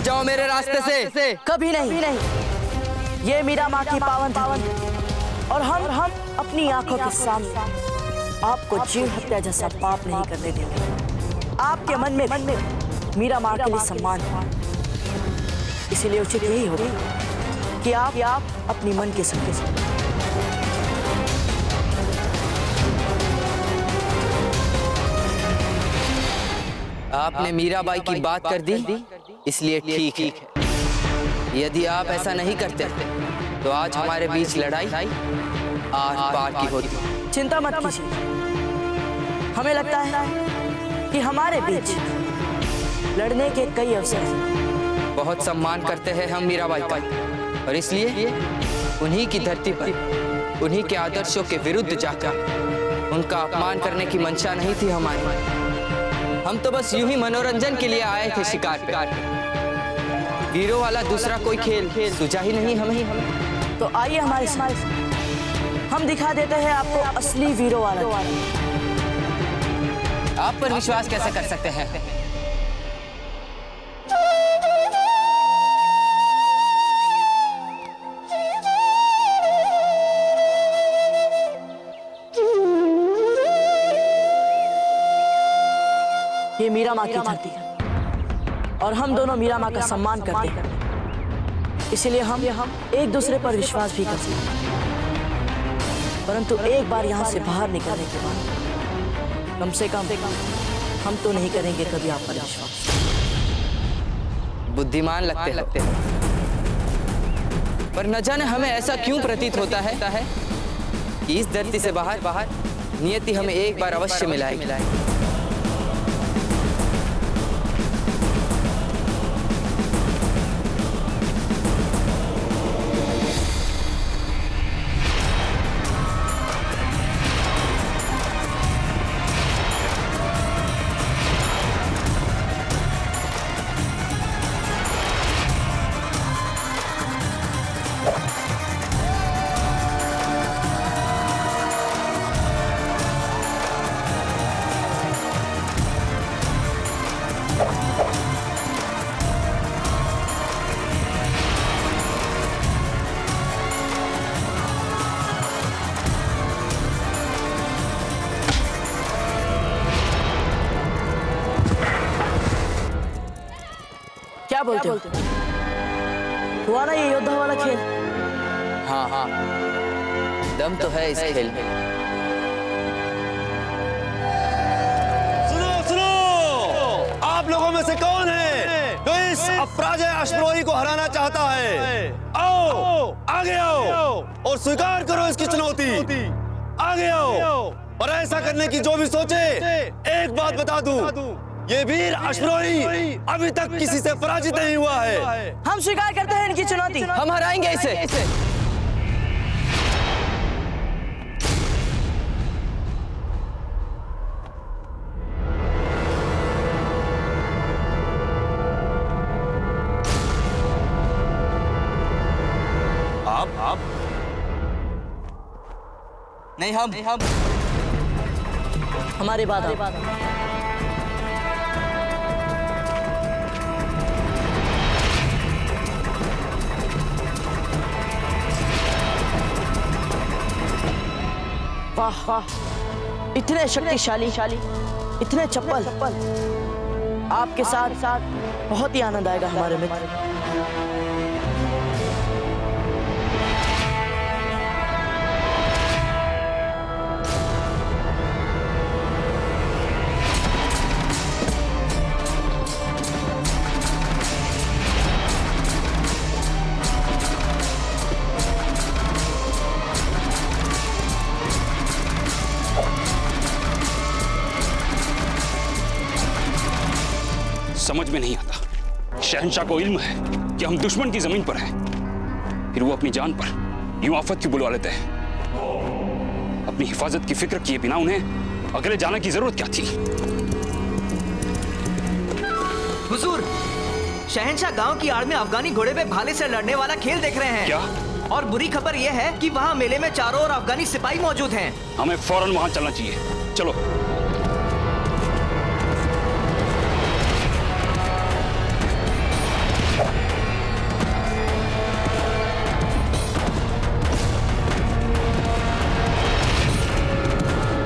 जाओ मेरे रास्ते से। कभी नहीं, ये मीरा माँ की पावन और हम अपनी आंखों के सामने आपको जीव हत्या जैसा पाप नहीं करने देंगे। आपके मन में मीरा माँ के लिए सम्मान है, इसीलिए उचित यही होगा कि आप अपनी मन के संग आपने मीराबाई की बात कर दी, इसलिए ठीक है। यदि आप ऐसा नहीं करते तो आज हमारे बीच लड़ाई आर पार की होती। चिंता मत कीजिए, हमें लगता है कि हमारे बीच लड़ने के कई अवसर हैं। बहुत सम्मान करते हैं हम मीराबाई का, और इसलिए उन्हीं की धरती पर उन्हीं के आदर्शों के विरुद्ध जाकर उनका अपमान करने की मंशा नहीं थी हमारी। हम तो बस यूं ही मनोरंजन के लिए आए थे शिकार पे। वीरों वाला दूसरा कोई खेल सूझा ही नहीं हमें। तो आइए हमारे साथ, हम दिखा देते हैं आपको असली वीरों वाला। आप पर विश्वास कैसे कर सकते हैं? ये मीरा माँ की धरती है और हम दोनों मीरा माँ का सम्मान करते हैं, इसलिए हम एक दूसरे पर विश्वास भी करते हैं। परंतु एक बार यहाँ से बाहर निकलने के बाद कम से कम हम तो नहीं करेंगे कभी आप पर विश्वास। बुद्धिमान लगते हो, पर न जाने हमें ऐसा क्यों प्रतीत होता है कि इस धरती से बाहर नियति हमें एक बार अवश्य मिलाएगी। क्या बोलते हो? हुआ ना ये योद्धा वाला खेल? हाँ, दम तो है इस खेल में। सुनो, आप लोगों में से कौन है जो इस अपराजय अश्वरोही को हराना चाहता है? आओ, आगे आओ और स्वीकार करो इसकी चुनौती। आगे आओ, और ऐसा करने की जो भी सोचे, एक बात बता दूं, ये वीर अश्वरोही अभी तक किसी से पराजित नहीं हुआ है। हम स्वीकार करते हैं इनकी चुनौती। हम हराएंगे इसे। आप नहीं, हम हमारे बाद वाह, इतने शक्तिशाली, इतने चप्पल। आपके साथ बहुत ही आनंद आएगा हमारे मित्र। समझ में नहीं आता, शहंशाह को इल्म है कि हम दुश्मन की जमीन पर हैं, फिर वो अपनी जान पर यूं आफत क्यों बुलवा लेते हैं? अपनी हिफाजत की फिक्र किए बिना उन्हें अकेले जाने की जरूरत क्या थी? हुजूर, शहंशाह गांव की आड़ में अफगानी घोड़े पे भाले से लड़ने वाला खेल देख रहे हैं। क्या? और बुरी खबर यह है कि वहाँ मेले में चारों ओर अफगानी सिपाही मौजूद हैं। हमें फौरन वहां चलना चाहिए। चलो।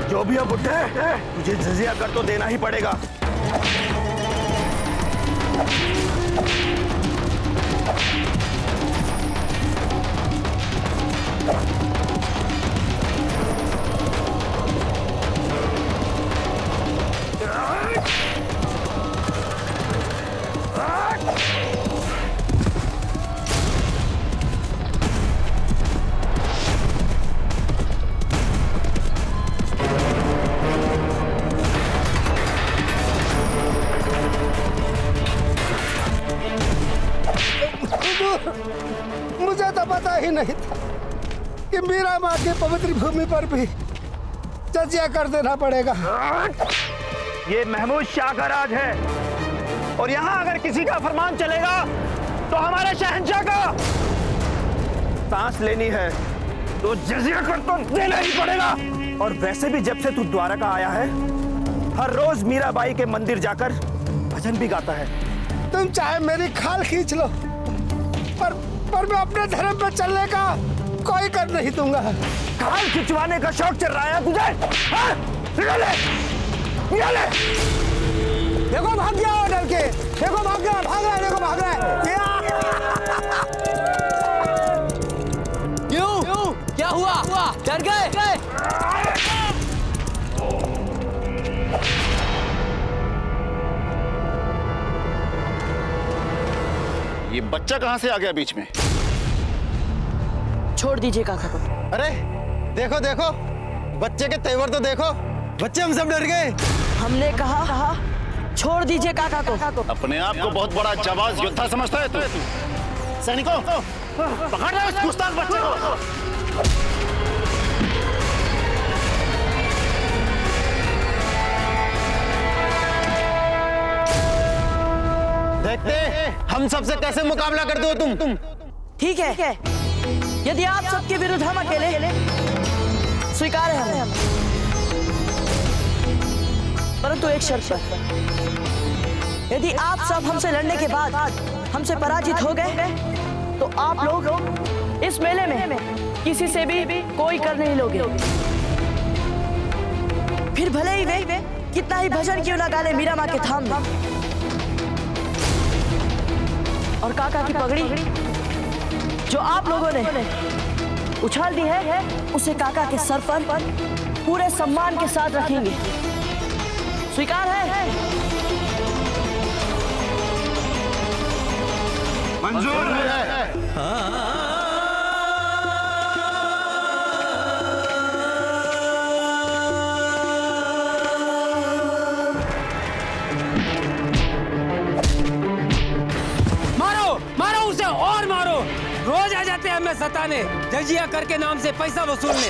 जो भी हो बुड्ढे, तुझे जजिया कर तो देना ही पड़ेगा। मुझे तो पता ही नहीं था कि मीरा माँ की पवित्र भूमि पर भी जजिया कर देना पड़ेगा। ये महमूद शाह का राज है और यहाँ अगर किसी का फरमान चलेगा तो हमारे शहंशाह का। सांस लेनी है तो जजिया कर तो देना ही पड़ेगा। और वैसे भी जब से तू द्वारका आया है, हर रोज मीराबाई के मंदिर जाकर भजन भी गाता है। तुम चाहे मेरी खाल खींच लो, पर मैं अपने धर्म पर चलने का कोई कर नहीं दूंगा। खाल खिंचवाने का शौक चल रहा है तुझे? हाँ? निकाले! निकाले! देखो भाग गया वो डर के, देखो भाग गया, भाग रहा है, देखो भाग रहा है। क्यों? क्या हुआ? डर गए? ये बच्चा कहाँ से आ गया बीच में? छोड़ दीजिए काका को। अरे देखो देखो, बच्चे के तेवर तो देखो, बच्चे हम सब डर गए। हमने कहा छोड़ दीजिए काका को। अपने आप को बहुत बड़ा जाबाज योद्धा समझता है तू? सैनिकों, पकड़ रहे उस गुस्ताख बच्चे को। देखते हम सबसे कैसे मुकाबला करते हो तुम। ठीक है, यदि आप सबके विरुद्ध हम अकेले स्वीकार है हमें, परंतु एक शर्त पर। यदि आप सब हमसे लड़ने के बाद हमसे पराजित हो गए तो आप लोग इस मेले में किसी से भी कोई कर नहीं लोगे। फिर भले ही वे कितना ही भजन क्यों ना गाले मीरा माँ के थाम में। और काका की पगड़ी जो आप लोगों ने उछाल दी है, उसे काका के सर पर पूरे सम्मान के साथ रखेंगे। स्वीकार है? मंजूर है। मारो उसे और मारो। रोज आ जाते हैं हमें सताने, जजिया करके नाम से पैसा वसूलने।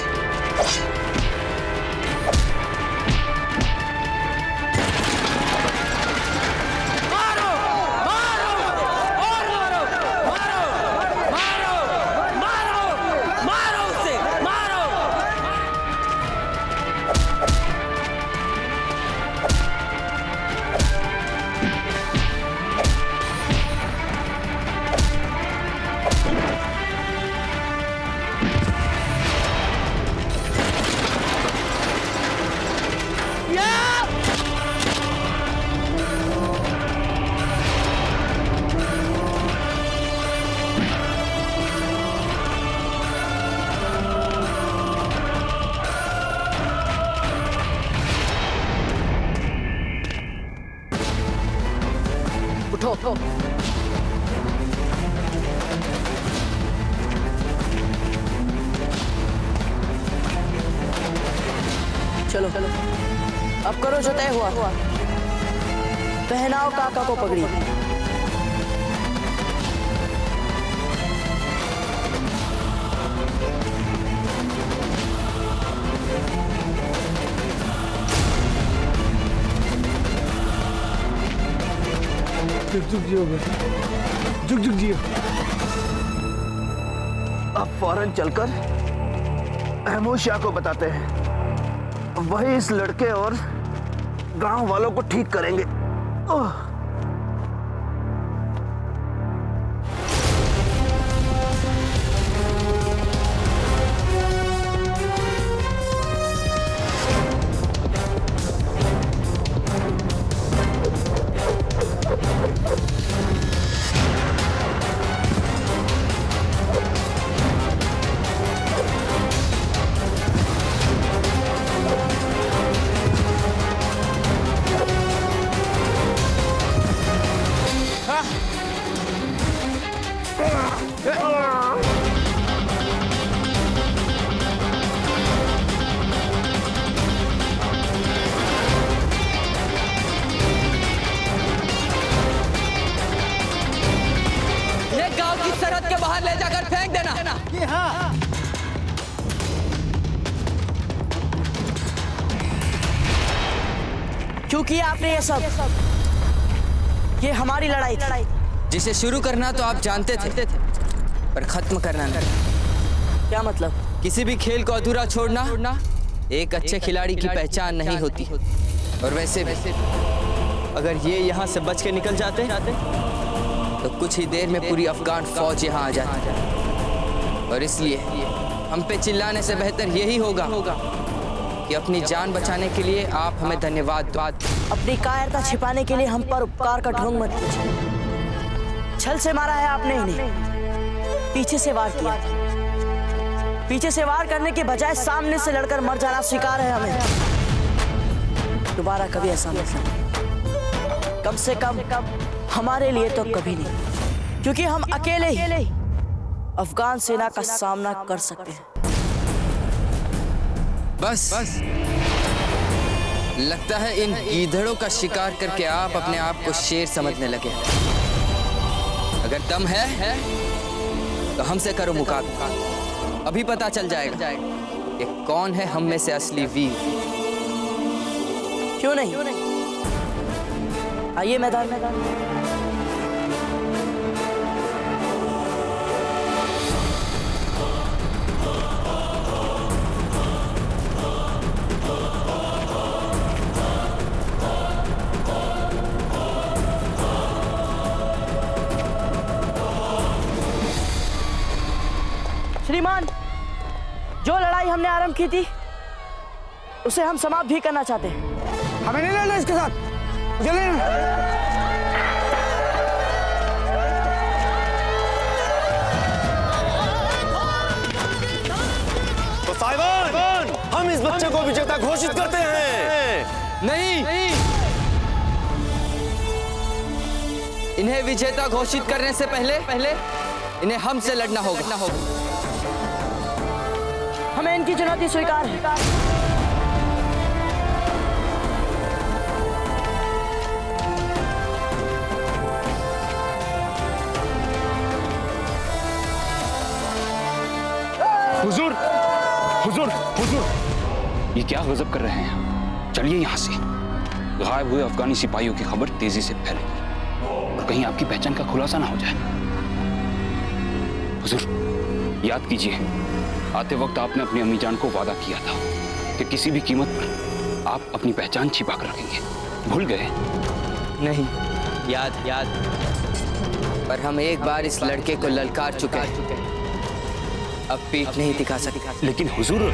मारो मारो और मारो, मारो मारो मारो मारो उसे, मारो। उठो। चलो अब करो जो तय हुआ। पहनाओ काका को पगड़ी। जुग जियो बेटा, जुग जियो। अब फौरन चलकर महमूद शाह को बताते हैं, वही इस लड़के और गांव वालों को ठीक करेंगे। क्यों किया आपने ये सब? ये हमारी लड़ाई थी। जिसे शुरू करना तो आप जानते थे, पर खत्म करना नहीं। क्या मतलब? किसी भी खेल को अधूरा छोड़ना एक अच्छे खिलाड़ी की पहचान नहीं होती। और वैसे भी अगर ये यहाँ से बच के निकल जाते तो कुछ ही देर में पूरी अफगान फौज यहाँ आ जाती। और इसलिए हम पे चिल्लाने से बेहतर यही होगा कि अपनी जान बचाने के लिए आप हमें धन्यवाद दो। अपनी कायरता छिपाने के लिए हम पर उपकार का ढोंग मत कीजिए। छल से मारा है आपने इन्हें, पीछे से वार किया। पीछे से वार करने के बजाय सामने से लड़कर मर जाना स्वीकार है हमें। दोबारा कभी ऐसा मत करना। कम से कम हमारे लिए तो कभी नहीं, क्योंकि हम अकेले ही अफगान सेना का सामना कर सकते हैं। बस लगता है इन गीदड़ों का शिकार करके आप अपने आप को शेर समझने लगे। अगर दम है तो हमसे करो मुकाबला। अभी पता चल जाएगा कि कौन है हम में से असली वीर। क्यों नहीं? आइए मैदान में। श्रीमान, जो लड़ाई हमने आरंभ की थी उसे हम समाप्त भी करना चाहते हैं। हमें नहीं लड़ना इसके साथ, मुझे लेना। तो साहिबान, हम इस बच्चे को विजेता घोषित करते हैं। नहीं, इन्हें विजेता घोषित करने से पहले इन्हें हमसे लड़ना होगा। हमें इनकी चुनौती स्वीकार है। हुजूर, हुजूर, हुजूर, ये क्या गजब कर रहे हैं? चलिए यहाँ से। गायब हुए अफगानी सिपाहियों की खबर तेजी से फैलेगी और कहीं आपकी पहचान का खुलासा ना हो जाए। हुजूर, याद कीजिए, आते वक्त आपने अपनी अम्मी जान को वादा किया था कि किसी भी कीमत पर आप अपनी पहचान छिपा कर रखेंगे। भूल गए? नहीं, याद। पर हम एक बार इस लड़के को ललकार चुके हैं। अब पीठ नहीं दिखा सकते। लेकिन हुजूर,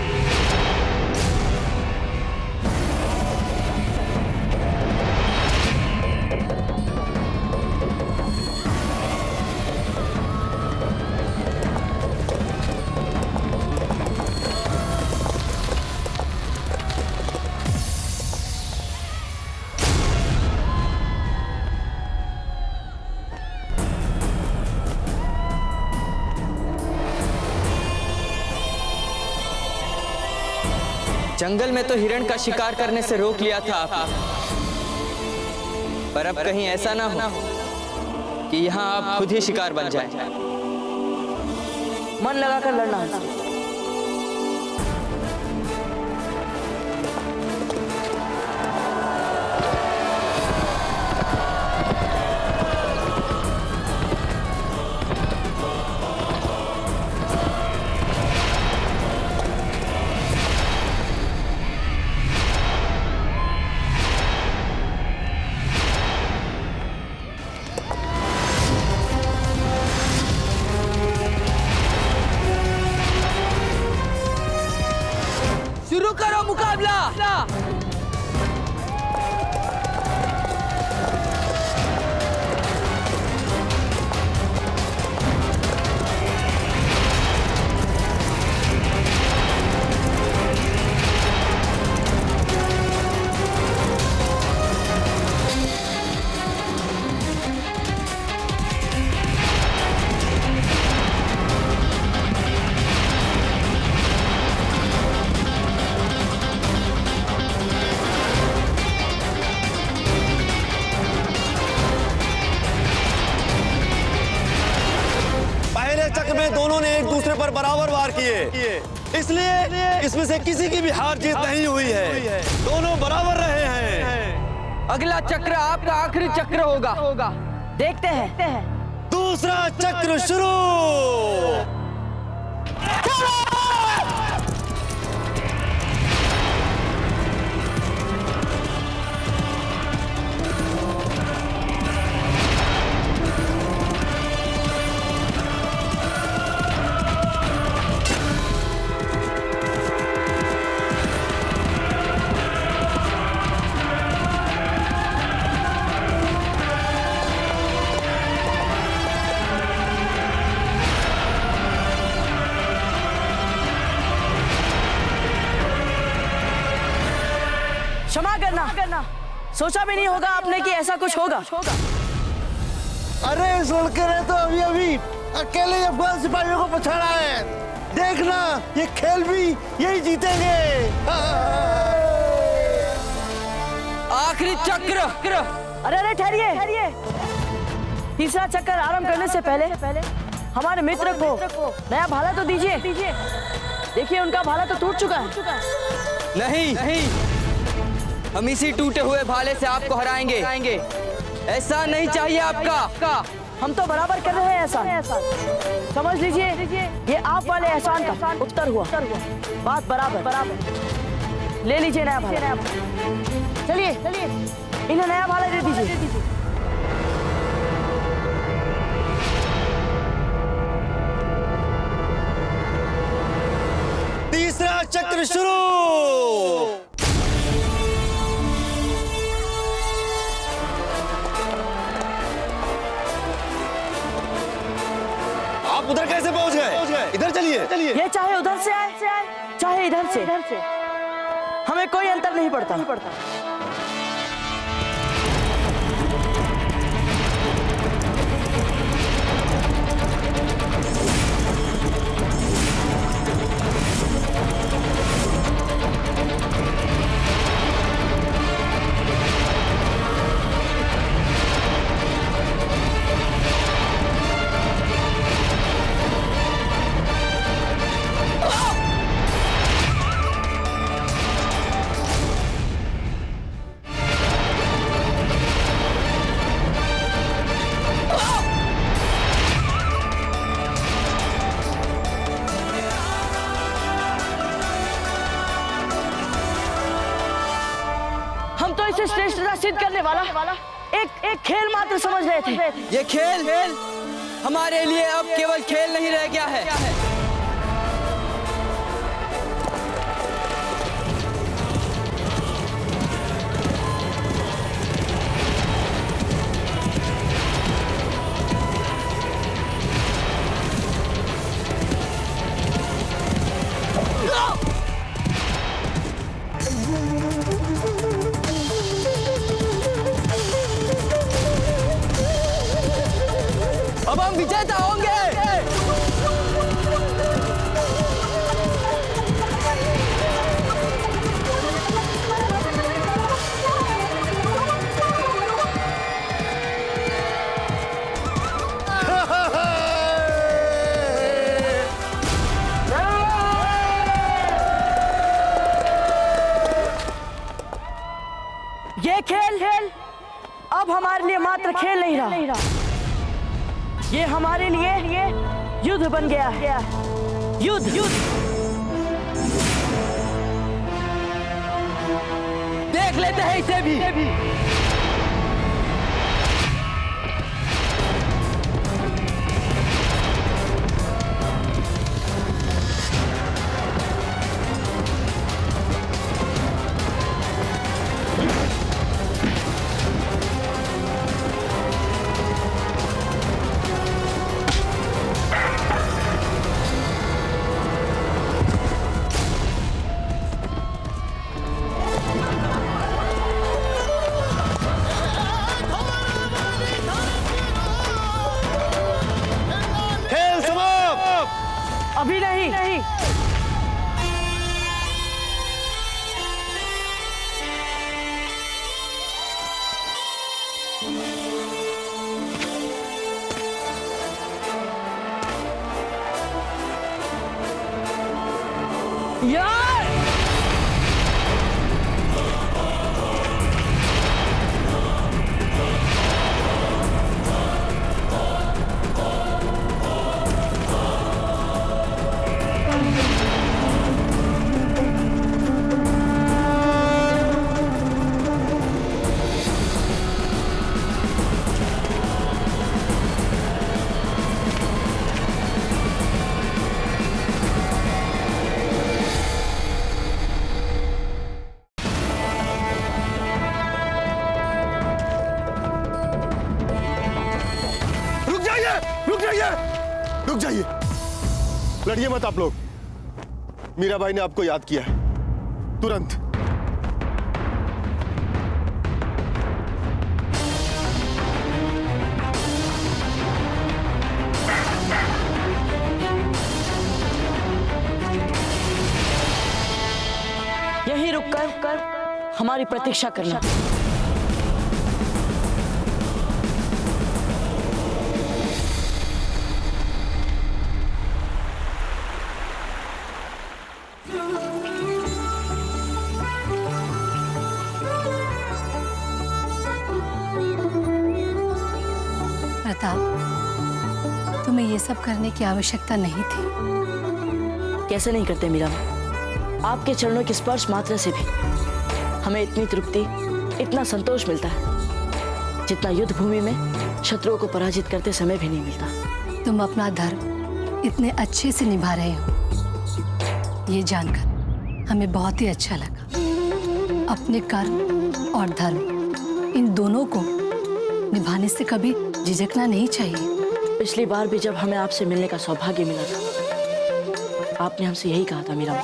जंगल में तो हिरण का शिकार करने से रोक लिया था आपने, पर अब कहीं ऐसा ना हो कि यहाँ आप खुद ही शिकार बन जाएं। मन लगाकर लड़ना है। शुरू करो मुकाबला। में दोनों ने एक दूसरे पर बराबर वार किए, इसलिए इसमें से किसी की भी हार जीत नहीं हुई है। दोनों बराबर रहे हैं। अगला चक्र आपका आखिरी चक्र होगा। देखते हैं। दूसरा चक्र शुरू। क्षमा करना, सोचा भी नहीं होगा आपने कि ऐसा कुछ होगा। अरे इस लड़के ने तो अभी अभी अकेले अफगान सिपाहियों को पछाड़ा है। देखना ये खेल भी यही जीतेंगे। आखिरी चक्र। अरे ठहरिए। तीसरा चक्कर आरंभ करने से पहले हमारे मित्र को नया भाला तो दीजिए। देखिए उनका भाला तो टूट चुका है। नहीं, हम इसी टूटे हुए भाले से आपको हराएंगे। ऐसा नहीं चाहिए आपका। हम तो बराबर कर रहे हैं एहसान। समझ लीजिए ये आप वाले एहसान का उत्तर हुआ। बात बराबर। ले लीजिए नया भाला। चलिए इन्हें नया भाला दे दीजिए। तीसरा चक्र शुरू। आप उधर कैसे पहुंच गए? इधर चलिए। ये चाहे उधर से आए चाहे इधर से, हमें कोई अंतर नहीं पड़ता। हम तो इसे श्रेष्ठता सिद्ध करने वाला एक खेल मात्र समझ रहे थे। ये खेल हमारे लिए अब केवल खेल नहीं रह गया है। अब हम विजेता होंगे। ये खेल अब हमारे लिए मात्र खेल नहीं रहा, ये हमारे लिए युद्ध बन गया है। युद्ध देख लेते हैं इसे भी। अभी नहीं। यार रुक जाइए, लड़िए मत आप लोग। मीराबाई ने आपको याद किया है, तुरंत। यहीं रुककर हमारी प्रतीक्षा करना। प्रताप, तुम्हें ये सब करने की आवश्यकता नहीं थी। कैसे नहीं करते मीरा माँ? आपके चरणों के स्पर्श मात्र से भी हमें इतनी तृप्ति, इतना संतोष मिलता है जितना युद्ध भूमि में शत्रुओं को पराजित करते समय भी नहीं मिलता। तुम अपना धर्म इतने अच्छे से निभा रहे हो, ये जानकर हमें बहुत ही अच्छा लगा। अपने कर्म और धर्म, इन दोनों को निभाने से कभी झिझकना नहीं चाहिए। पिछली बार भी जब हमें आपसे मिलने का सौभाग्य मिला था, आपने हमसे यही कहा था मीरा माँ।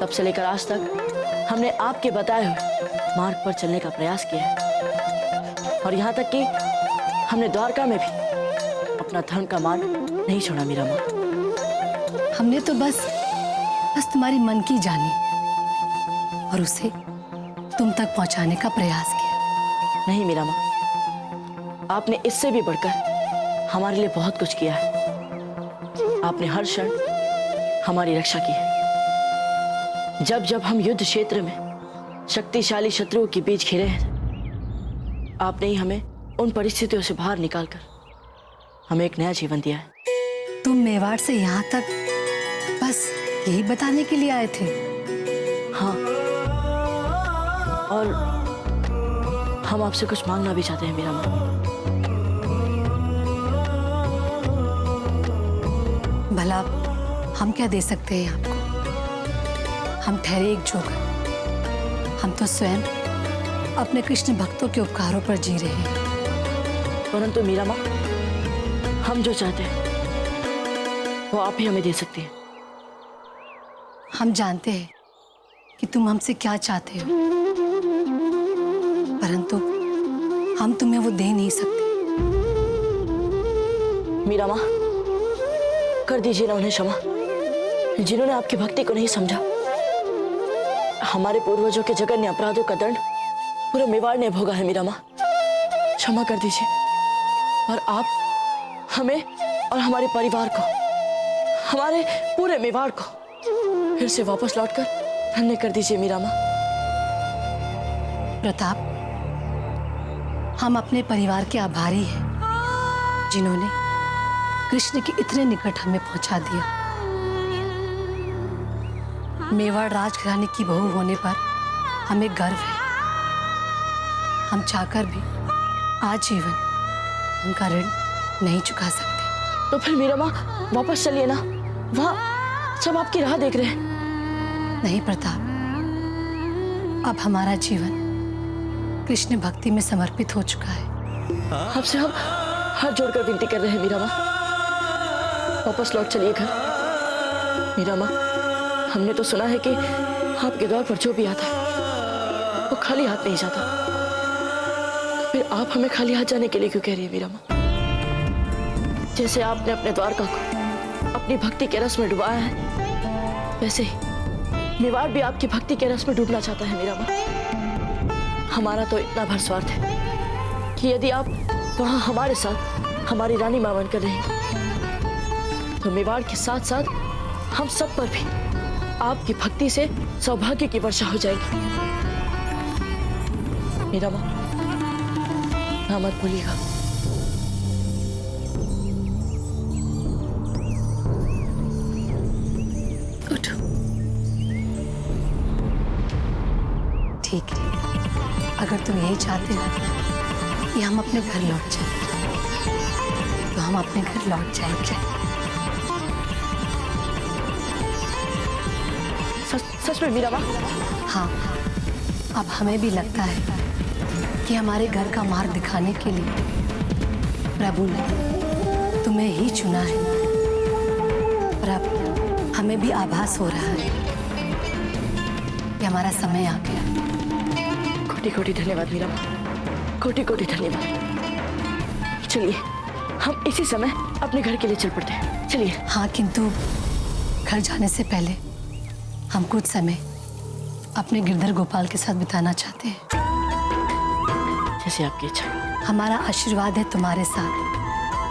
तब से लेकर आज तक हमने आपके बताए हुए मार्ग पर चलने का प्रयास किया है, और यहाँ तक कि हमने द्वारका में भी अपना धर्म का मार्ग नहीं छोड़ा मीरा माँ। हमने तो बस तुम्हारी मन की जानी और उसे तुम तक पहुंचाने का प्रयास किया। नहीं मीरा माँ, आपने इससे भी बढ़कर हमारे लिए बहुत कुछ किया है। आपने हर क्षण हमारी रक्षा की है। जब जब हम युद्ध क्षेत्र में शक्तिशाली शत्रुओं के बीच घिरे हैं, आपने ही हमें उन परिस्थितियों से बाहर निकालकर हमें एक नया जीवन दिया है। तुम मेवाड़ से यहाँ तक बस यही बताने के लिए आए थे? हाँ, और हम आपसे कुछ मांगना भी चाहते हैं मीरा माँ। भला हम क्या दे सकते हैं आपको? हम ठहरे एक जोकर, हम तो स्वयं अपने कृष्ण भक्तों के उपकारों पर जी रहे हैं। परंतु मीरा माँ, हम जो चाहते हैं वो आप ही हमें दे सकती हैं। हम जानते हैं कि तुम हमसे क्या चाहते हो, परंतु हम तुम्हें वो दे नहीं सकते। मीरा माँ, कर दीजिए ना उन्हें क्षमा, जिन्होंने आपकी भक्ति को नहीं समझा। हमारे पूर्वजों के जघन्य अपराधों का दंड पूरे मेवाड़ ने भोगा है मीरा माँ। क्षमा कर दीजिए, और आप हमें और हमारे परिवार को, हमारे पूरे मेवाड़ को फिर से वापस लौटकर धन्य कर दीजिए मीरा माँ। प्रताप, हम अपने परिवार के आभारी हैं जिन्होंने कृष्ण के इतने निकट हमें पहुंचा दिया। मेवाड़ राजघराने की बहू होने पर हमें गर्व है। हम चाहकर भी आजीवन उनका ऋण नहीं चुका सकते। तो फिर मीरा माँ वापस चलिए ना, वहाँ सब आपकी राह देख रहे हैं। नहीं प्रताप, अब हमारा जीवन कृष्ण भक्ति में समर्पित हो चुका है। आपसे हम हाथ जोड़कर विनती कर रहे हैं मीरा माँ, वापस लौट चलिए घर। मीरा माँ, हमने तो सुना है कि आपके द्वार पर जो भी आता है वो खाली हाथ नहीं जाता। तो फिर आप हमें खाली हाथ जाने के लिए क्यों कह रही है मीरा माँ? जैसे आपने अपने द्वारका को अपनी भक्ति के रस में डुबाया है, वैसे ही मेवाड़ भी आपकी भक्ति के रस में डूबना चाहता है मीरा माँ। हमारा तो इतना भर स्वार्थ है कि यदि आप वहां हमारे साथ हमारी रानी मां बनकर रहेंगे, तो मेवाड़ के साथ साथ हम सब पर भी आपकी भक्ति से सौभाग्य की वर्षा हो जाएगी। मीरा माँ, ना मत भूलिएगा। उठो। ठीक है, अगर तुम यही चाहते हो कि हम अपने घर लौट जाएं, तो हम अपने घर लौट जाएंगे। सच में मीरा माँ? हाँ, अब हमें भी लगता है कि हमारे घर का मार्ग दिखाने के लिए प्रभु ने तुम्हें ही चुना है। और अब हमें भी आभास हो रहा है कि हमारा समय आ गया। कोटि कोटि धन्यवाद मीरा माँ, कोटि कोटि धन्यवाद। चलिए हम इसी समय अपने घर के लिए चल पड़ते हैं, चलिए। हाँ, किंतु घर जाने से पहले हम कुछ समय अपने गिरधर गोपाल के साथ बिताना चाहते हैं। जैसे आपकी इच्छा। हमारा आशीर्वाद है तुम्हारे साथ।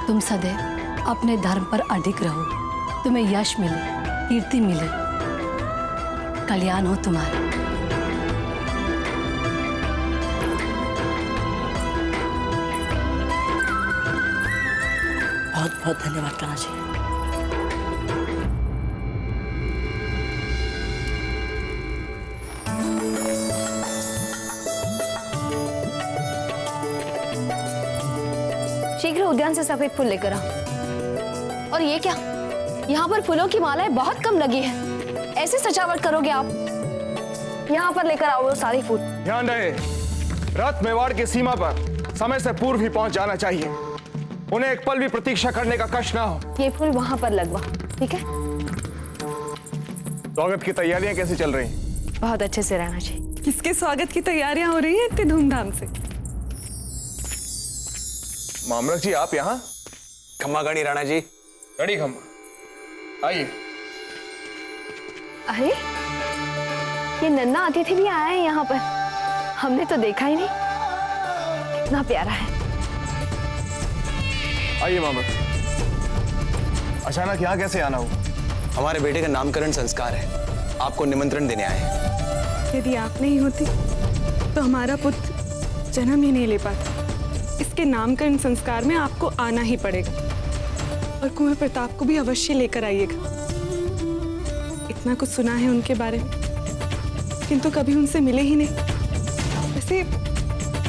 तुम सदैव अपने धर्म पर अडिग रहो, तुम्हें यश मिले, कीर्ति मिले, कल्याण हो तुम्हारा। बहुत बहुत धन्यवाद कान्हा जी। शीघ्र उद्यान से सफेद फूल लेकर आओ। और ये क्या, यहाँ पर फूलों की मालाएं बहुत कम लगी है, ऐसे सजावट करोगे आप? यहाँ पर लेकर आओ वो सारे फूल। ध्यान रहे, रथ मेवाड़ की सीमा पर समय से पूर्व ही पहुंच जाना चाहिए। उन्हें एक पल भी प्रतीक्षा करने का कष्ट ना हो। ये फूल वहाँ पर लगवा, ठीक है? स्वागत की तैयारियां कैसी चल रही? बहुत अच्छे से रहना चाहिए। किसके स्वागत की तैयारियां हो रही हैं इतनी धूमधाम से? मामलक जी, आप यहाँ? खम्मा गणी राणा जी। गणी खम्मा, आइए। अरे ये नन्हा अतिथि भी आया है यहाँ पर, हमने तो देखा ही नहीं। कितना प्यारा है। आइए मामलक। अचानक यहाँ कैसे आना हुआ? हमारे बेटे का नामकरण संस्कार है, आपको निमंत्रण देने आए हैं। यदि आप नहीं होती तो हमारा पुत्र जन्म ही नहीं ले पाता। इसके नामकरण संस्कार में आपको आना ही पड़ेगा, और कुंवर प्रताप को भी अवश्य लेकर आइएगा। इतना कुछ सुना है उनके बारे में, किंतु कभी उनसे मिले ही नहीं। वैसे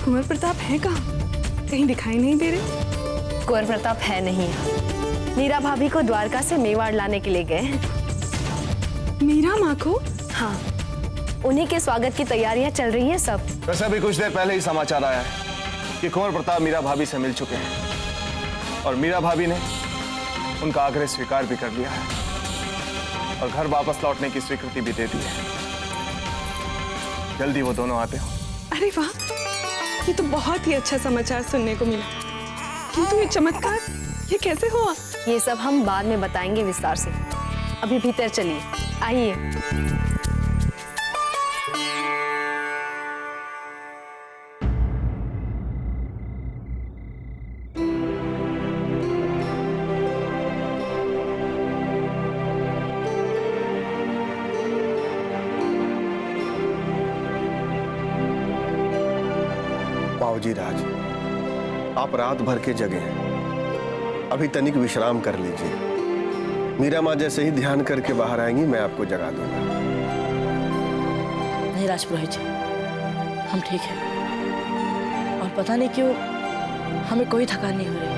कुंवर प्रताप है कहाँ? कहीं दिखाई नहीं दे रहे। कुंवर प्रताप है नहीं यहाँ। मीरा भाभी को द्वारका से मेवाड़ लाने के लिए गए हैं। मीरा माँ को? हाँ, उन्हीं के स्वागत की तैयारियां चल रही हैं सब। वैसे अभी कुछ देर पहले ही समाचार आया है कि कुंवर प्रताप मीरा भाभी से मिल चुके हैं, और मीरा भाभी ने उनका आग्रह स्वीकार भी कर लिया है, और घर वापस लौटने की स्वीकृति भी दे दी है। जल्दी वो दोनों आते हो। अरे वाह, ये तो बहुत ही अच्छा समाचार सुनने को मिला। किंतु ये चमत्कार ये कैसे हुआ? ये सब हम बाद में बताएंगे विस्तार से। अभी भीतर चलिए, आइए। बाबूजी राज, आप रात भर के जगे हैं, अभी तनिक विश्राम कर लीजिए। मीरा माँ जैसे ही ध्यान करके बाहर आएंगी मैं आपको जगा दूंगा। नहीं राजपुरोहित जी, हम ठीक हैं, और पता नहीं क्यों हमें कोई थकान नहीं हो रही।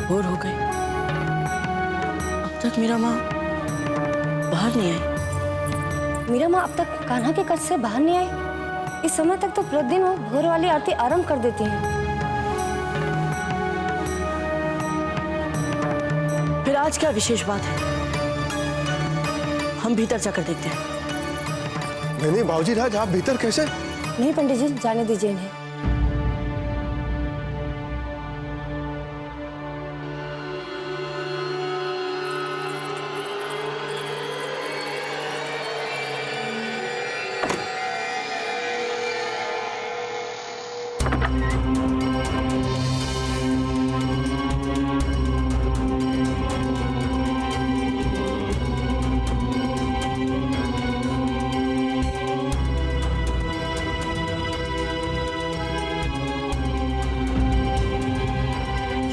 भोर हो गई, अब तक मीरा माँ बाहर नहीं आई। मीरा माँ अब तक कान्हा के कच्छ से बाहर नहीं आई। इस समय तक तो प्रतिदिन वो भोर वाली आरती आरंभ कर देती हैं। फिर आज क्या विशेष बात है? हम भीतर जाकर देखते हैं। नहीं बाबूजी राज, आप भीतर कैसे? नहीं पंडित जी, जाने दीजिए इन्हें।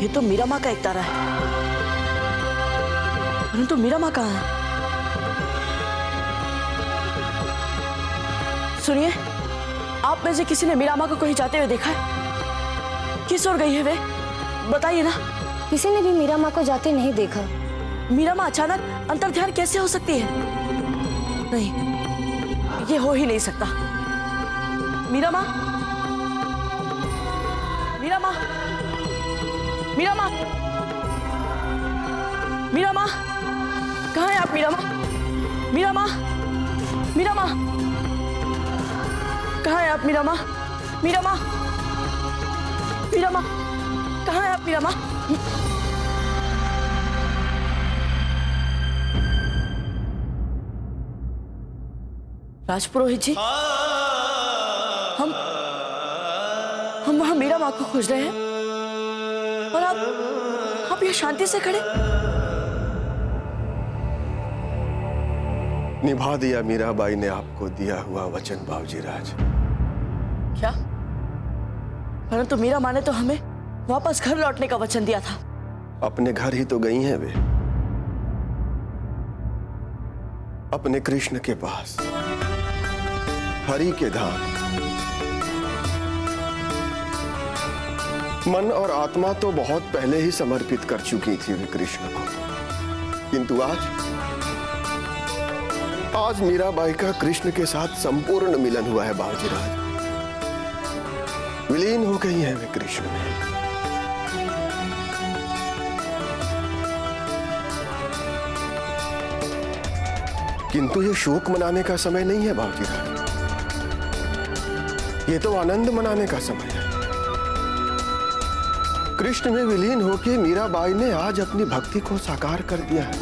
ये तो मीरा माँ का एक तारा है, परंतु मीरा माँ कहाँ है? सुनिए, आप में से किसी ने मीरा माँ को कहीं जाते हुए देखा है? किस ओर गई है वे? बताइए ना। किसी ने भी मीरा माँ को जाते नहीं देखा। मीरा माँ अचानक अंतर्ध्यान कैसे हो सकती है? नहीं, ये हो ही नहीं सकता। मीरा माँ, मीरा माँ, मीरा माँ, मीरा माँ, कहाँ है आप? मीरा माँ, मीरा माँ, मीरा माँ, कहाँ है आप? मीरा माँ, मीरा माँ, मीरा माँ, कहाँ है आप? मीरा माँ। राजपुरोहित जी, हम वहां मीरा माँ को खोज रहे हैं और आप यहाँ शांति से खड़े। निभा दिया मीराबाई ने आपको दिया हुआ वचन बाबूजी राज। क्या? परंतु मीरा माँ ने तो हमें वापस घर लौटने का वचन दिया था। अपने घर ही तो गई हैं वे, अपने कृष्ण के पास, हरि के धाम। मन और आत्मा तो बहुत पहले ही समर्पित कर चुकी थी वे कृष्ण को, किंतु आज मीराबाई का कृष्ण के साथ संपूर्ण मिलन हुआ है बाबूजी राज। विलीन हो गई है वे कृष्ण में। किंतु ये शोक मनाने का समय नहीं है बाबूजी राज, ये तो आनंद मनाने का समय है। कृष्ण में विलीन होकर मीराबाई ने आज अपनी भक्ति को साकार कर दिया है।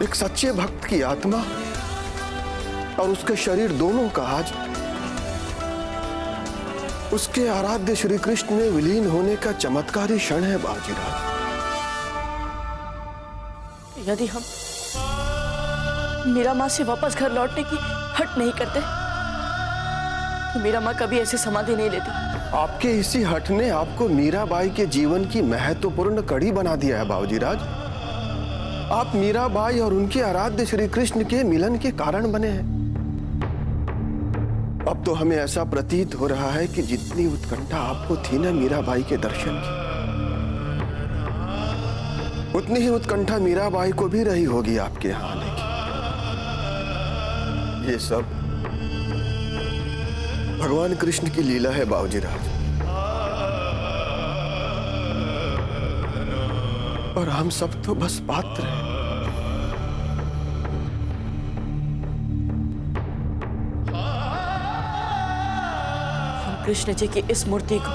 एक सच्चे भक्त की आत्मा और उसके शरीर दोनों का आज उसके आराध्य श्री कृष्ण में विलीन होने का चमत्कारी क्षण है बाबूजी राज। यदि हम मीरा माँ से वापस घर लौटने की हट नहीं करते तो मीरा माँ कभी ऐसी समाधि नहीं लेती। आपके इसी हट ने आपको मीराबाई के जीवन की महत्वपूर्ण कड़ी बना दिया है बाबूजी राज। आप मीराबाई और उनके आराध्य श्री कृष्ण के मिलन के कारण बने हैं। अब तो हमें ऐसा प्रतीत हो रहा है कि जितनी उत्कंठा आपको थी ना मीराबाई के दर्शन की, उतनी ही उत्कंठा मीराबाई को भी रही होगी आपके यहाँ आने की। ये सब भगवान कृष्ण की लीला है बाबूजी राज, और हम सब तो बस पात्र हैं। हम कृष्ण जी की इस मूर्ति को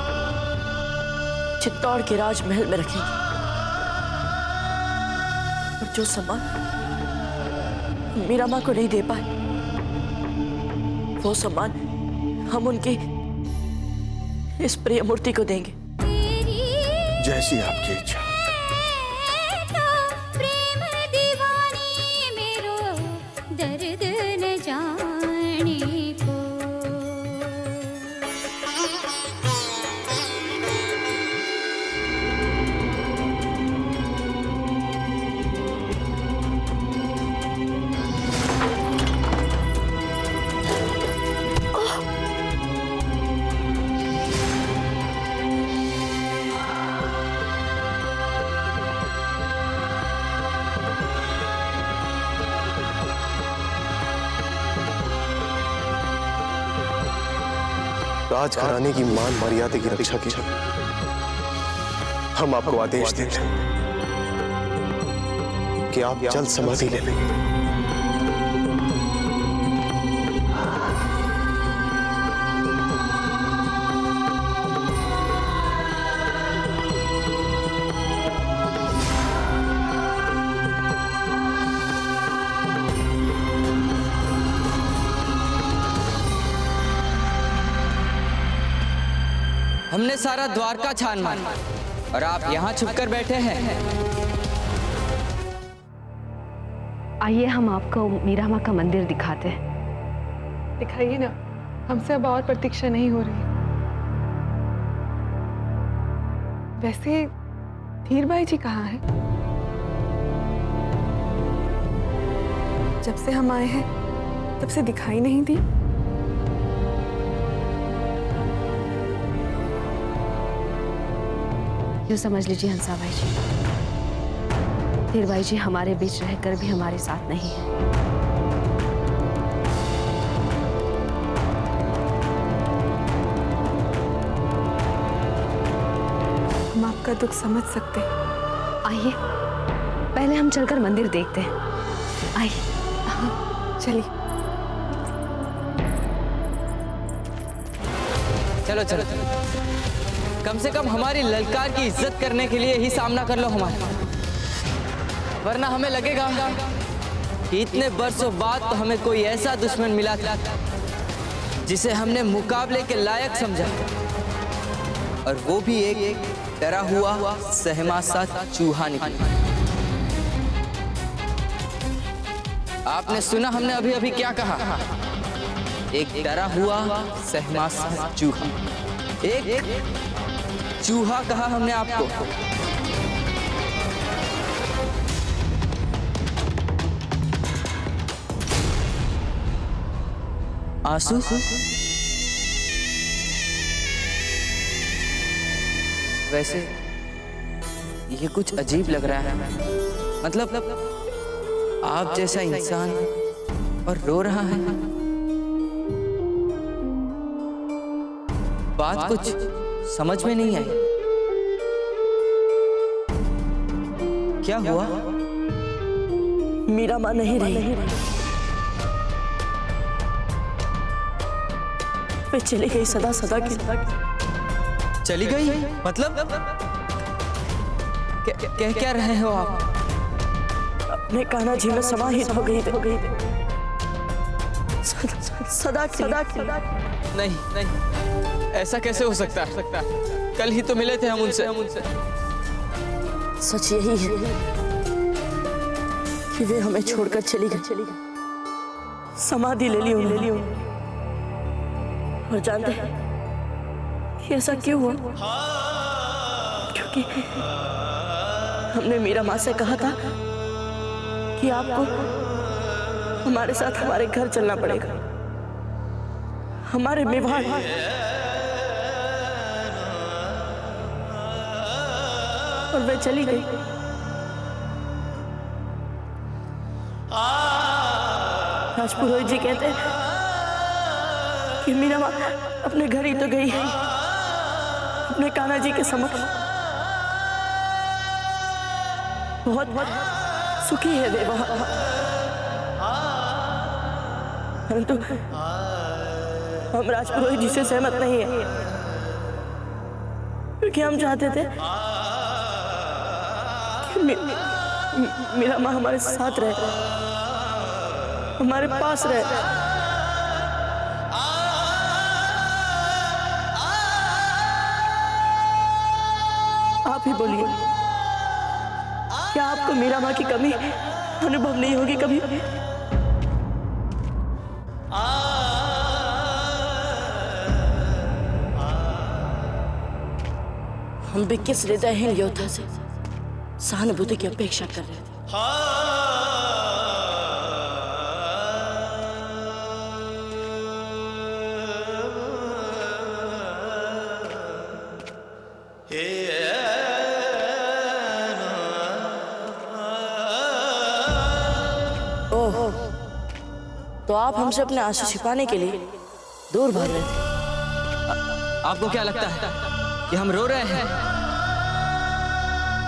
चित्तौड़ के राजमहल में रखेंगे और जो सम्मान मीरा माँ को नहीं दे पाए वो सम्मान हम उनकी इस प्रिय मूर्ति को देंगे। जैसी आपकी इच्छा। राजघराने की मान मर्यादा की रक्षा के लिए हम आपको आदेश देते हैं कि आप जल्द समाधि ले लें। हमने सारा द्वारका छान मारा और आप यहाँ छुपकर बैठे हैं। आइए हम आपको मीरा माँ का मंदिर दिखाते हैं। दिखाइए ना, हमसे अब और प्रतीक्षा नहीं हो रही। वैसे धीरबाई जी कहाँ हैं? जब से हम आए हैं तब से दिखाई नहीं दी। यूँ समझ लीजिए हंसा भाई जी, धीर भाई जी हमारे बीच रहकर भी हमारे साथ नहीं है। हम आपका दुख समझ सकते हैं। आइए पहले हम चलकर मंदिर देखते हैं। आइए चलिए। चलो चलो, कम से कम हमारी ललकार की इज्जत करने के लिए ही सामना कर लो हमारा, वरना हमें लगेगा कि इतने बरसों बाद तो हमें कोई ऐसा दुश्मन मिला था जिसे हमने मुकाबले के लायक समझा, और वो भी एक डरा हुआ सहमा सा चूहा निकला। आपने सुना हमने अभी अभी क्या कहा? एक डरा हुआ सहमा सा चूहा, एक चूहा कहा हमने आपको। आंसू? वैसे ये कुछ अजीब लग रहा है। मतलब आप जैसा इंसान और रो रहा है। बात कुछ समझ में नहीं आई। क्या हुआ? मीरा माँ नहीं रही। वे चली गई सदा सदा की। चली गई? मतलब कह क्या रहे हो आप? अपने कान्हा जी में समाहित हो गई थी। सदा की। नहीं नहीं, ऐसा कैसे हो सकता है? कल ही तो मिले थे हम उनसे। सच यही है कि वे हमें छोड़कर चली गई। समाधि ले ली उन्होंने। और जानते हैं कि ऐसा क्यों हुआ? क्योंकि हमने मीरा माँ से कहा था कि आपको हमारे साथ हमारे घर चलना पड़ेगा, हमारे मेवाड़। और वे चली गई। राजपुरोहित जी कहते हैं कि मीरा माँ अपने घर ही तो गई है, अपने कान्हा जी के समक्ष। बहुत सुखी है वे वहाँ। परंतु हम राजपुरोहित जी से सहमत नहीं है, क्योंकि हम चाहते थे कि मीरा माँ हमारे साथ रहे, हमारे पास रहे। आप ही बोलिए, क्या आपको मीरा माँ की कमी अनुभव नहीं होगी कभी? हम भी किस हृदयहीन योद्धा से सहानुभूति की अपेक्षा कर रहे थे। ओह, तो आप हमसे अपने आंसू छिपाने के लिए दूर भाग रहे थे। आपको क्या लगता है कि हम रो रहे हैं?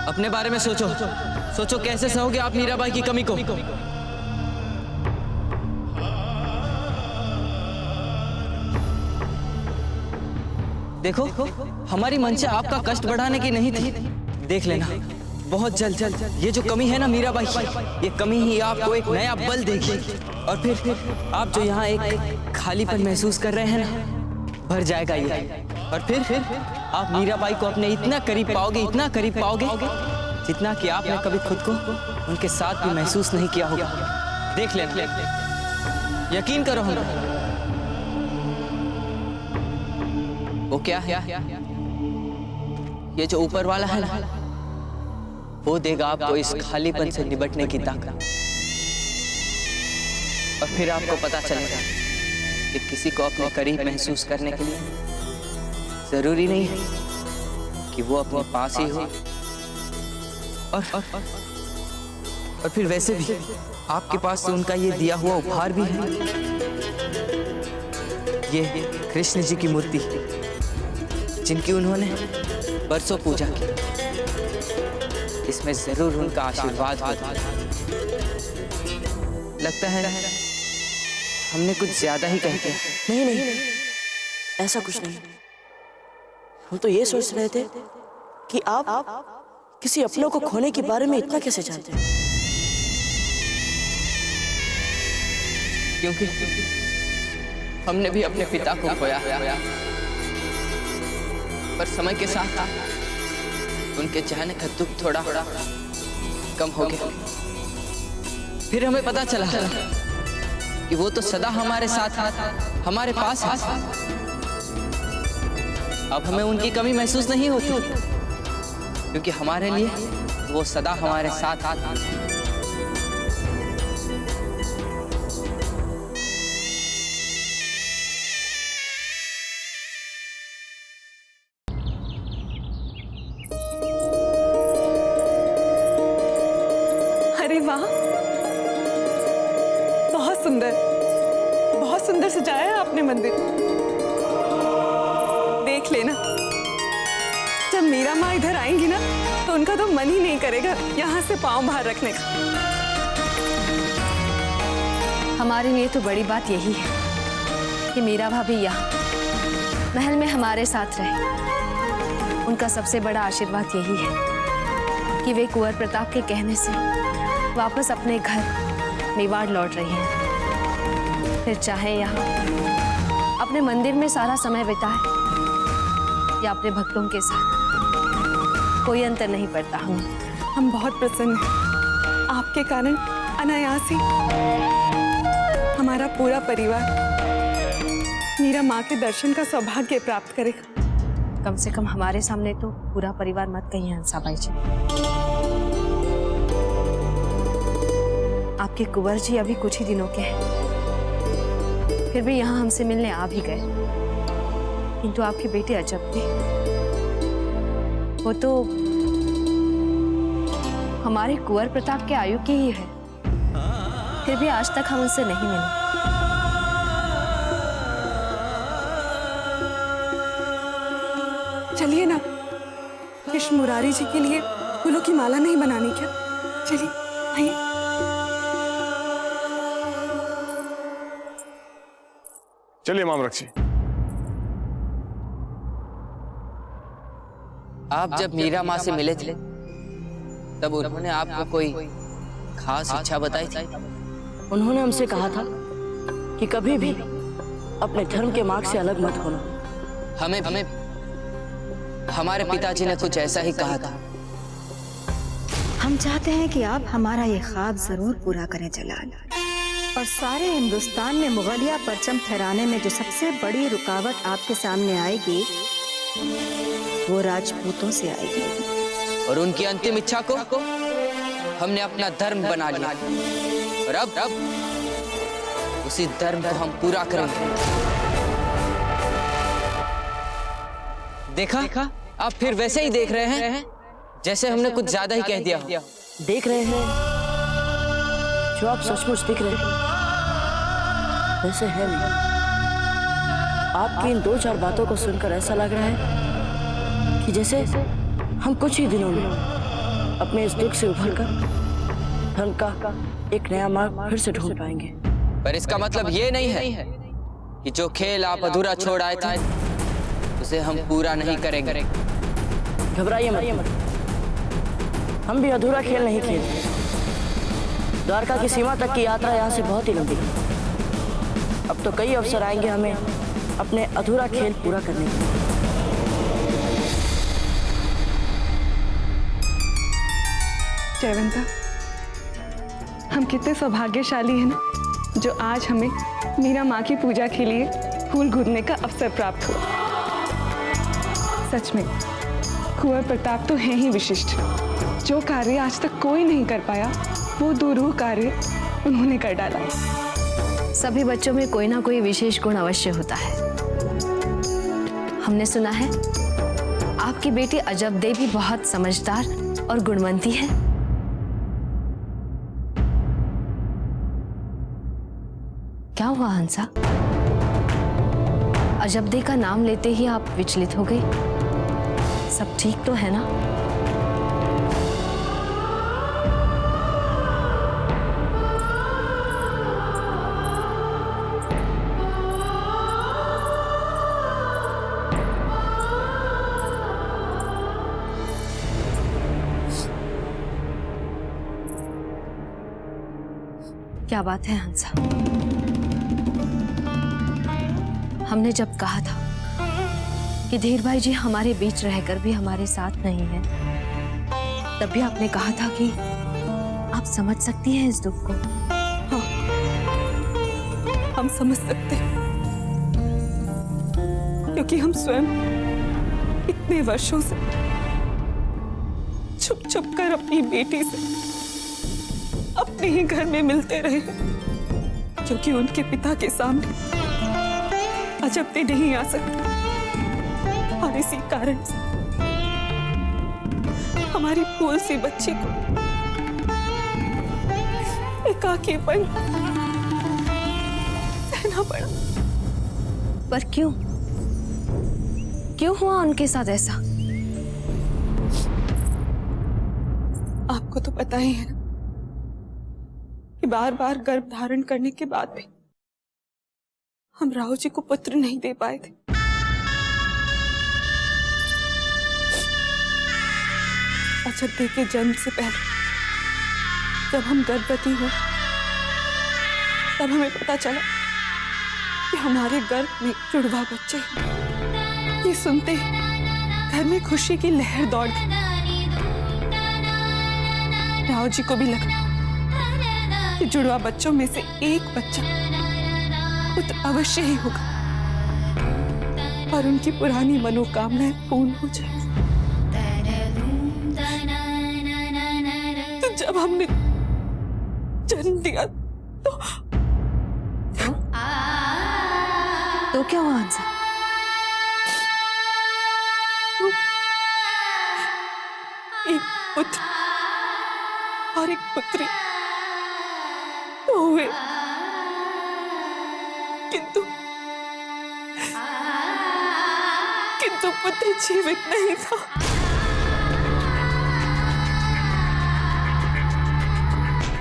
अपने बारे में सोचो, सोचो कैसे सहोगे आप मीराबाई की कमी को। देखो, हमारी मंशा आपका कष्ट बढ़ाने की नहीं थी। देख लेना, बहुत जल्द ये जो कमी है ना मीराबाई की, ये कमी ही आपको एक नया बल देगी, और फिर आप जो यहाँ एक खालीपन महसूस कर रहे हैं ना, भर जाएगा ये। और फिर आप मीराबाई को अपने इतना करीब पाओगे, इतना करीब पाओगे, जितना कि आपने कभी खुद को उनके साथ भी महसूस नहीं किया होगा। देख लेना, यकीन करो हम। वो क्या है? ये जो ऊपर वाला है ना, वो देगा आपको इस खालीपन से निपटने की ताकत। और फिर आपको पता चलेगा कि किसी को अपने करीब महसूस करने के लिए जरूरी नहीं है कि वो अपने पास ही हो। और फिर वैसे भी आपके पास तो उनका ये दिया हुआ उपहार भी है, ये कृष्ण जी की मूर्ति जिनकी उन्होंने बरसों पूजा की। इसमें जरूर उनका आशीर्वाद होगा। लगता है हमने कुछ ज्यादा ही कह दिया। नहीं नहीं, ऐसा कुछ नहीं। हम तो ये सोच रहे थे कि आप किसी अपनों को खोने के बारे में इतना कैसे जानते हैं। क्योंकि हमने भी अपने पिता को खोया, पर समय के साथ उनके जाने का दुख थोड़ा कम हो गया। फिर हमें पता चला कि वो तो सदा हमारे साथ, हमारे पास है। अब हमें उनकी कमी महसूस नहीं होती, क्योंकि हमारे लिए वो सदा हमारे साथ आते। अरे वाह, बहुत सुंदर सजाया है आपने मंदिर। देख लेना, जब मीरा माँ इधर आएंगी ना तो उनका तो मन ही नहीं करेगा यहाँ से पाँव बाहर रखने का। हमारे लिए तो बड़ी बात यही है कि मीरा भाभी यहाँ महल में हमारे साथ रहे। उनका सबसे बड़ा आशीर्वाद यही है कि वे कुंवर प्रताप के कहने से वापस अपने घर मेवाड़ लौट रही हैं। फिर चाहे यहाँ अपने मंदिर में सारा समय बिताए या अपने भक्तों के साथ, कोई अंतर नहीं पड़ता। हम बहुत प्रसन्न हैं। आपके कारण अनायास ही हमारा पूरा परिवार मीरा माँ के दर्शन का सौभाग्य प्राप्त करेगा। कम से कम हमारे सामने तो पूरा परिवार मत कहिए हंसाबाई जी। आपके कुंवर जी अभी कुछ ही दिनों के हैं, फिर भी यहाँ हमसे मिलने आ भी गए। किंतु आपके बेटे अजब थे, वो तो हमारे कुंवर प्रताप के आयु की ही है, फिर भी आज तक हम उनसे नहीं मिले। चलिए ना, कृष्ण मुरारी जी के लिए फूलों की माला नहीं बनानी क्या? चलिए आइए। चलिए माम रक्षी। आप जब मीरा माँ से मिले थे तब उन्होंने आपको कोई खास इच्छा बताई थी? उन्होंने हमसे कहा था कि कभी भी अपने धर्म के मार्ग से अलग मत होना। हमें हमारे पिताजी ने कुछ ऐसा ही कहा था। हम चाहते हैं कि आप हमारा ये ख्वाब जरूर पूरा करें जलाल। और सारे हिंदुस्तान में मुगलिया परचम फहराने में जो सबसे बड़ी रुकावट आपके सामने आएगी वो राजपूतों से आएगी। और उनकी अंतिम इच्छा को हमने अपना धर्म बना लिया, और अब उसी धर्म को हम पूरा करेंगे। देखा, आप फिर वैसे ही देख रहे हैं जैसे हमने कुछ ज्यादा ही कह दिया। देख रहे हैं जो आप सचमुच दिख रहे हैं वैसे है नहीं। आपकी इन 2-4 बातों को सुनकर ऐसा लग रहा है कि जैसे हम कुछ ही दिनों में अपने इस दुख से उभरकर धर्म का एक नया मार्ग फिर से ढूंढ पाएंगे। पर इसका मतलब ये नहीं है कि जो खेल आप अधूरा छोड़ आए थे उसे हम पूरा नहीं करेंगे। घबराइए मत, हम भी अधूरा खेल नहीं खेलते। द्वारका की सीमा तक की यात्रा यहाँ से बहुत ही लंबी है। अब तो कई अवसर आएंगे हमें अपने अधूरा खेल पूरा करने के। जयवंता, हम कितने सौभाग्यशाली हैं ना जो आज हमें मीरा माँ की पूजा के लिए फूल गुदने का अवसर प्राप्त हुआ। सच में कुंवर प्रताप तो हैं ही विशिष्ट। जो कार्य आज तक कोई नहीं कर पाया वो दुरूह कार्य उन्होंने कर डाला। सभी बच्चों में कोई ना कोई विशेष गुण अवश्य होता है। हमने सुना है आपकी बेटी अजब दे भी बहुत समझदार और गुणवंती है। क्या हुआ हंसा? अजब दे का नाम लेते ही आप विचलित हो गई। सब ठीक तो है ना? क्या बात है हंसा? हमने जब कहा था कि धीर भाई जी हमारे बीच रहकर भी हमारे साथ नहीं है, तब भी आपने कहा था कि आप समझ सकती हैं इस दुख को। हाँ, हम समझ सकते हैं, क्योंकि हम स्वयं इतने वर्षों से छुप छुप कर अपनी बेटी से अपने ही घर में मिलते रहे, क्योंकि उनके पिता के सामने अजब दे नहीं आ सकते। और इसी कारण से हमारी फूल सी बच्ची को एकाकीपन सहना पड़ा। पर क्यों? क्यों हुआ उनके साथ ऐसा? आपको तो पता ही है ना कि बार बार गर्भ धारण करने के बाद भी हम राहु जी को पुत्र नहीं दे पाए थे। अजब दे के जन्म से पहले जब हम गर्भवती हुए, तब हमें पता चला कि हमारे गर्भ में जुड़वा बच्चे हैं। ये सुनते ही घर में खुशी की लहर दौड़ गई। राहु जी को भी लगा कि जुड़वा बच्चों में से एक बच्चा पुत्र अवश्य ही होगा और उनकी पुरानी मनोकामनाएं पूर्ण हो जाएंगी। तो जब हमने जन्म दिया तो क्या हुआ हंसा? एक पुत्र और एक पुत्री तो हुए, किंतु पुत्र जीवित नहीं था।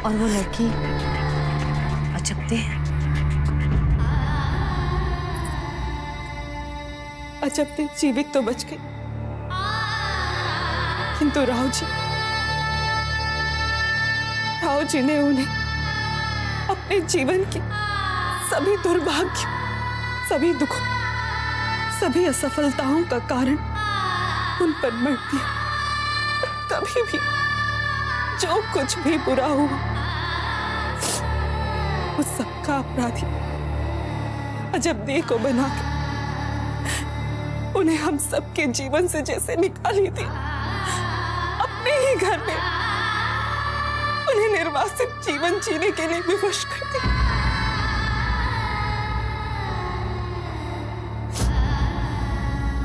और वो लड़की अजब दे? अजब दे जीवित तो बच गई, किंतु राहु जी ने उन्हें अपने जीवन के सभी दुर्भाग्य, सभी दुखों, सभी असफलताओं का कारण उन पर मर दिया। कभी भी जो कुछ भी बुरा हुआ, उस सबका अपराधी अजब दे को बना के उन्हें हम सबके जीवन से जैसे निकाली थी, अपने ही घर में उन्हें निर्वासित जीवन जीने के लिए विवश कर दिया।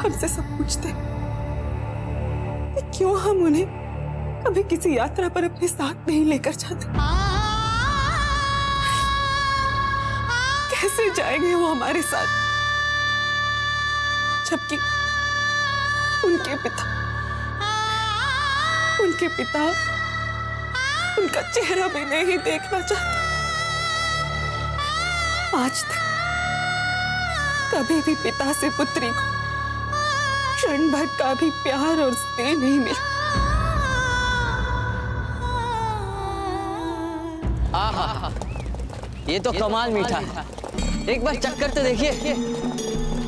हमसे सब पूछते कि क्यों हम उन्हें कभी किसी यात्रा पर अपने साथ नहीं लेकर जाते। कैसे जाएंगे वो हमारे साथ, जबकि उनके पिता उनका चेहरा भी नहीं देखना चाहते। आज तक कभी भी पिता से पुत्री को क्षण भर का भी प्यार और स्नेह नहीं मिला। आहा, ये तो कमाल मीठा है। एक बार चक्कर तो देखिए।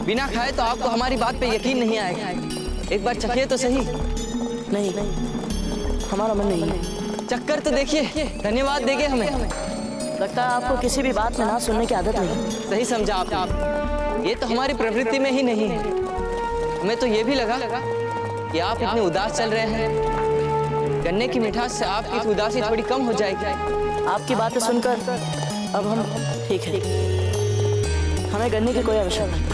बिना खाए तो आपको हमारी बात पे यकीन नहीं आएगा। एक बार चखिए तो सही। नहीं, हमारा मन नहीं है। चक्कर तो देखिए। धन्यवाद देंगे हमें। लगता है आपको किसी भी बात में ना सुनने की आदत नहीं। सही समझा आप। ये तो हमारी प्रवृत्ति में ही नहीं है। हमें तो ये भी लगा कि आप इतने उदास चल रहे हैं। गन्ने की मिठास से आपकी उदासी थोड़ी कम हो जाएगी। आपकी बातें सुनकर अब हम ठीक है, हमें करने की कोई आवश्यकता नहीं।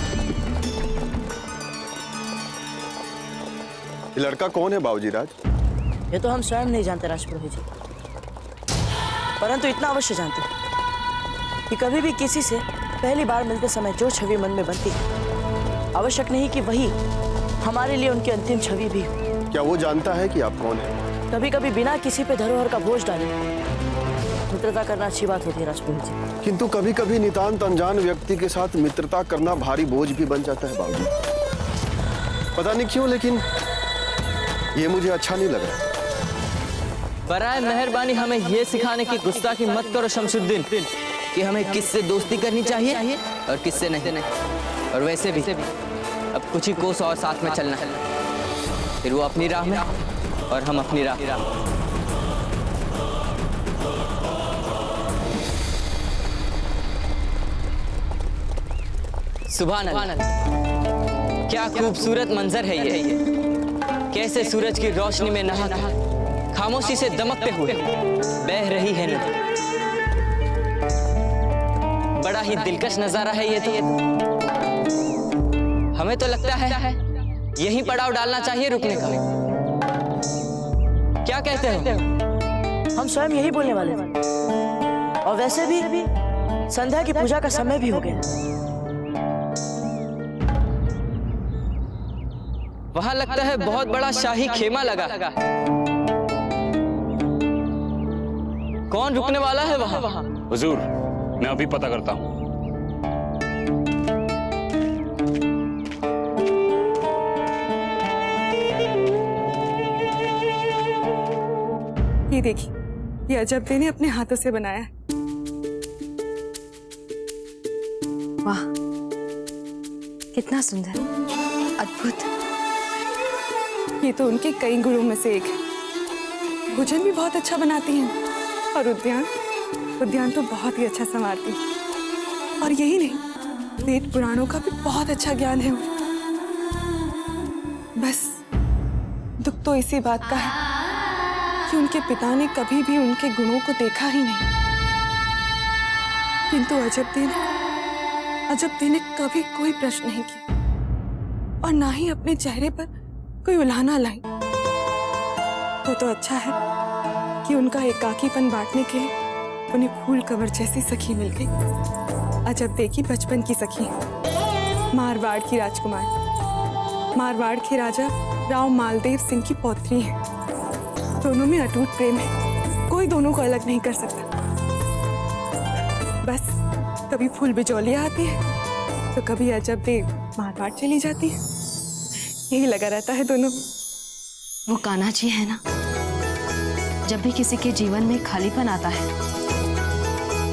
ये लड़का कौन है बाबूजी राज? ये तो हम स्वयं नहीं जानते राजपुरोहित जी, परंतु इतना अवश्य जानते हैं कि कभी भी किसी से पहली बार मिलते समय जो छवि मन में बनती है, आवश्यक नहीं कि वही हमारे लिए उनकी अंतिम छवि भी हो। क्या वो जानता है कि आप कौन हैं? कभी कभी बिना किसी पे धरोहर का बोझ डाले मित्रता करना अच्छी बात होती है राजपुरोहित जी। किंतु कभी कभी नितांत अनजान व्यक्ति के साथ मित्रता करना भारी बोझ भी बन जाता है बाबूजी। पता नहीं क्यों, लेकिन ये मुझे अच्छा नहीं लग रहा। बराए मेहरबानी हमें ये सिखाने की गुस्ताखी मत करो शमशुद्दीन कि हमें किससे दोस्ती करनी चाहिए और किससे नहीं। और वैसे भी अब कुछ ही कोस और साथ में चलना है, फिर वो अपनी राह में और हम अपनी राह। सुभान अल्लाह, क्या खूबसूरत मंजर है ये। कैसे सूरज की रोशनी में नहा खामोशी से दमकते हुए बह रही है नदी। बड़ा ही दिलकश नजारा है ये तो। हमें तो लगता है यहीं पड़ाव डालना चाहिए रुकने का। क्या कहते हो? हम स्वयं यही बोलने वाले थे, और वैसे भी संध्या की पूजा का समय भी हो गया। वहां लगता है बहुत बड़ा शाही खेमा लगा। कौन रुकने वाला है वहां? हुजूर, मैं अभी पता करता हूं। ये देखिए, ये अजब ने अपने हाथों से बनाया है। वाह, कितना सुंदर, अद्भुत। ये तो उनके कई गुणों में से एक है। भोजन भी बहुत अच्छा बनाती हैं, और उद्यान तो बहुत ही अच्छा संवारती है। और यही नहीं, वेद पुराणों का भी बहुत अच्छा ज्ञान है। बस दुख तो इसी बात का है कि उनके पिता ने कभी भी उनके गुणों को देखा ही नहीं। किंतु अजब ने कभी कोई प्रश्न नहीं किया, और ना ही अपने चेहरे पर कोई उल्हाना लाई। तो अच्छा है कि उनका एकाकीपन बांटने के लिए उन्हें फूल कवर जैसी सखी मिल गई। अजब की बचपन की सखी, मारवाड़ की राजकुमारी, मारवाड़ के राजा राव मालदेव सिंह की पौत्री है। दोनों में अटूट प्रेम है, कोई दोनों को अलग नहीं कर सकता। बस कभी फूल बिजौलिया आती है तो कभी अजब मारवाड़ चली जाती है। यही लगा रहता है दोनों। वो कान्हा जी है ना, जब भी किसी के जीवन में खालीपन आता है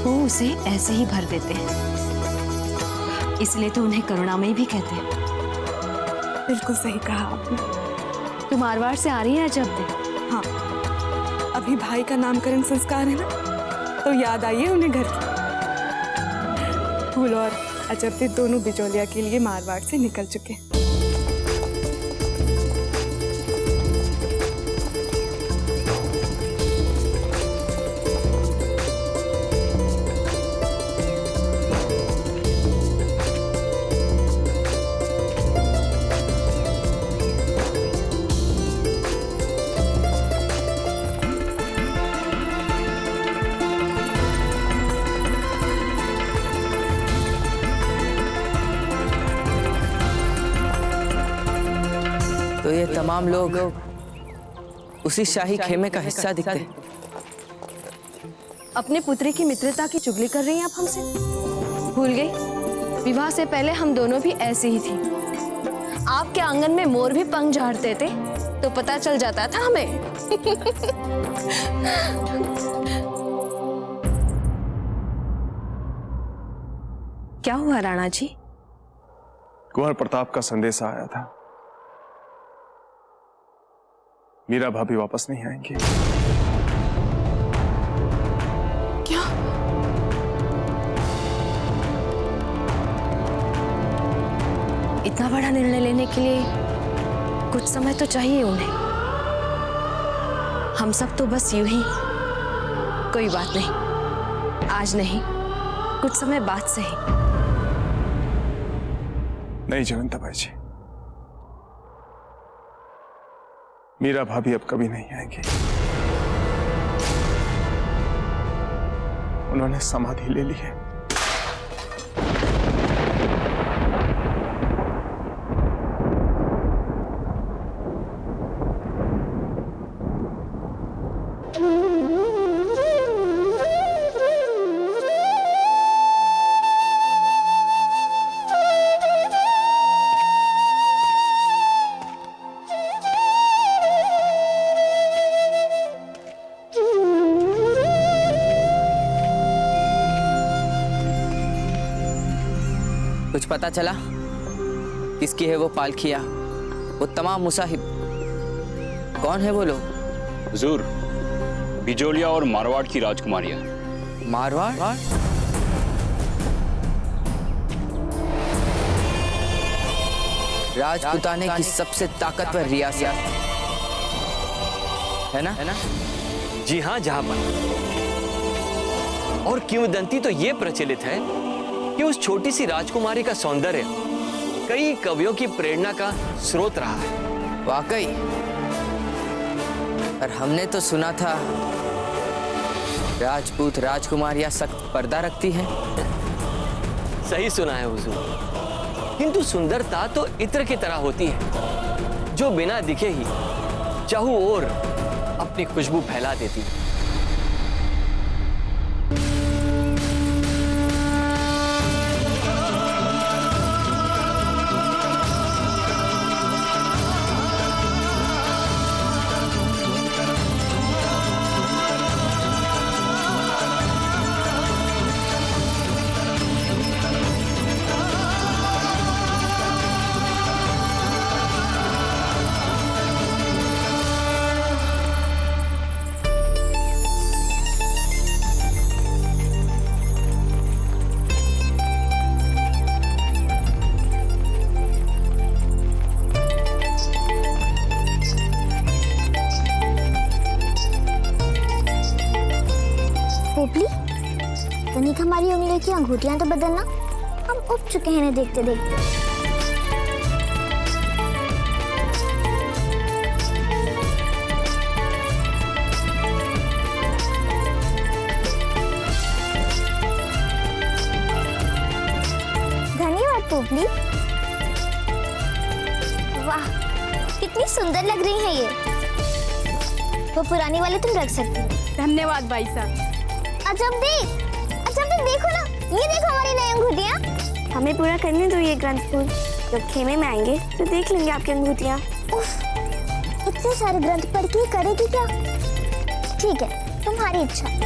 वो उसे ऐसे ही भर देते हैं, इसलिए तो उन्हें करुणामयी भी कहते हैं। बिल्कुल सही कहा आपने। तुम मारवाड़ से आ रही है अजब दे? हाँ, अभी भाई का नामकरण संस्कार है ना, तो याद आई है उन्हें घर की। फूल और अजब दे दोनों बिजौलिया के लिए मारवाड़ से निकल चुके। तो ये तमाम लोग उसी शाही खेमे का हिस्सा दिखते हैं। अपने पुत्री की मित्रता की चुगली कर रही हैं आप हमसे? भूल गई, विवाह से पहले हम दोनों भी ऐसी ही थी। आपके आंगन में मोर भी पंख झाड़ते थे तो पता चल जाता था हमें। क्या हुआ राणा जी? कुंवर प्रताप का संदेश आया था, मीरा भाभी वापस नहीं आएंगी। क्या? इतना बड़ा निर्णय लेने के लिए कुछ समय तो चाहिए उन्हें। हम सब तो बस यूं ही, कोई बात नहीं, आज नहीं कुछ समय बाद सही। नहीं जयवंता बाई जी, मीरा भाभी अब कभी नहीं आएंगी। उन्होंने समाधि ले ली है। कुछ पता चला किसकी है वो पालखिया, वो तमाम मुसाहिब? कौन है वो लोग? हुजूर, बिजोलिया और मारवाड़ की राजकुमारियां। मारवाड़? राजपुताने की सबसे ताकतवर रियासत है ना? जी हाँ जहां और किंवदंती तो ये प्रचलित है कि उस छोटी सी राजकुमारी का सौंदर्य कई कवियों की प्रेरणा का स्रोत रहा है। वाकई? और हमने तो सुना था राजपूत राजकुमारियां सख्त पर्दा रखती हैं। सही सुना है हुजूर, किंतु सुंदरता तो इत्र की तरह होती है जो बिना दिखे ही चाहू ओर अपनी खुशबू फैला देती है। तनिक हमारी उंगली की अंगूठियां तो बदलना, हम उब चुके हैं इन्हें देखते देखते। धन्यवाद पोपली। वाह, कितनी सुंदर लग रही है ये। वो पुरानी वाली तुम रख सकती हो। धन्यवाद भाई साहब। अजब देखो ना, ये देखो हमारी नई अंगूठियां। हमें पूरा करने दो ये ग्रंथ फूल। जब खेमे में आएंगे तो देख लेंगे आपकी अंगूठियां। उफ, इतने सारे ग्रंथ पढ़ के करेगी क्या? ठीक है, तुम्हारी इच्छा।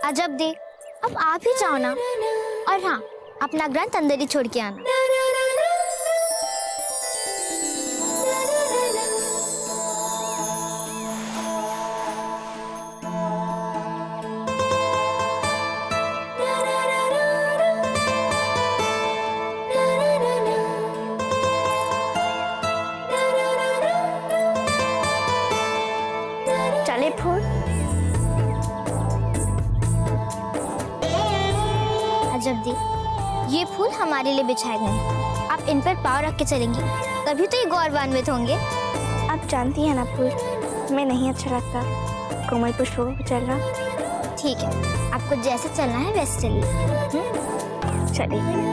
अजब दे, अब आप ही जाओ ना। और हाँ, अपना ग्रंथ अंदर ही छोड़ के आना। फूल हमारे लिए बिछाए गए हैं। आप इन पर पाँव रख के चलेंगी, तभी तो ये गौरवान्वित होंगे। आप जानती हैं ना फूल, हमें नहीं अच्छा लगता कोमल पुष्पों को चलना। ठीक है, आपको जैसे चलना है वैसे चलिए। चलिए।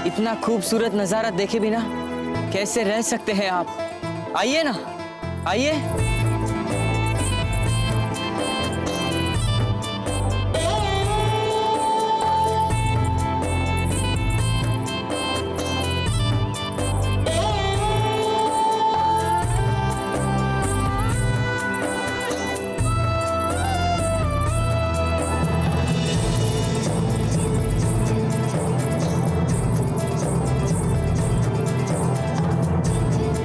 इतना खूबसूरत नजारा देखे बिना कैसे रह सकते हैं आप? आइए ना, आइए।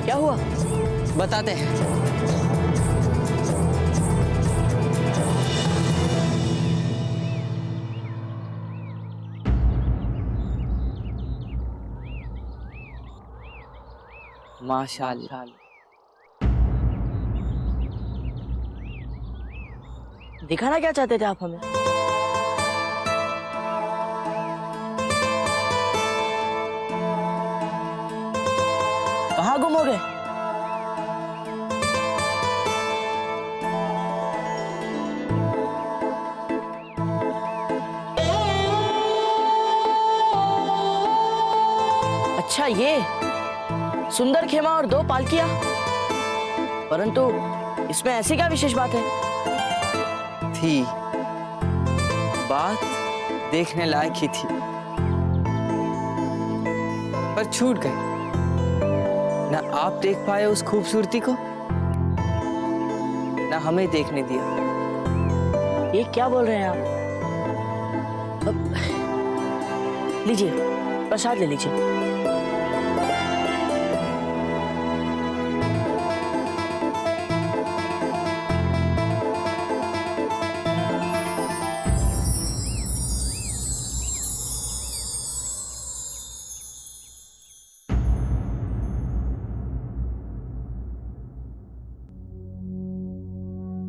क्या हुआ? बताते हैं। माशाअल्लाह। दिखाना क्या चाहते थे आप हमें? कहाँ गुम हो गए? अच्छा, ये सुंदर खेमा और 2 पालकियां, परंतु इसमें ऐसी क्या विशेष बात है? थी बात देखने लायक ही थी, पर छूट गई। ना आप देख पाए उस खूबसूरती को, ना हमें देखने दिया। ये क्या बोल रहे हैं आप? लीजिए, प्रसाद ले लीजिए।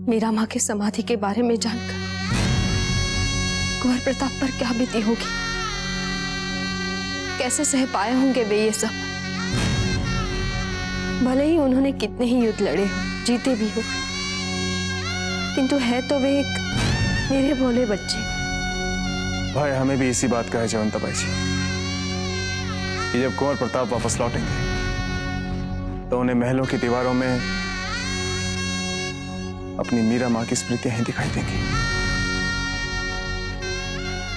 मीरा माँ की समाधि के बारे में जानकर कुंवर प्रताप पर क्या बीती होगी, कैसे सह पाए होंगे वे ये सब। भले ही उन्होंने कितने ही युद्ध लड़े हो, जीते भी हो, किंतु है तो वे एक मेरे भोले बच्चे। भाई हमें भी इसी बात का है जयवंता बाई जी, कि जब कुंवर प्रताप वापस लौटेंगे तो उन्हें महलों की दीवारों में अपनी मीरा माँ की स्मृतियां ही दिखाई देंगी।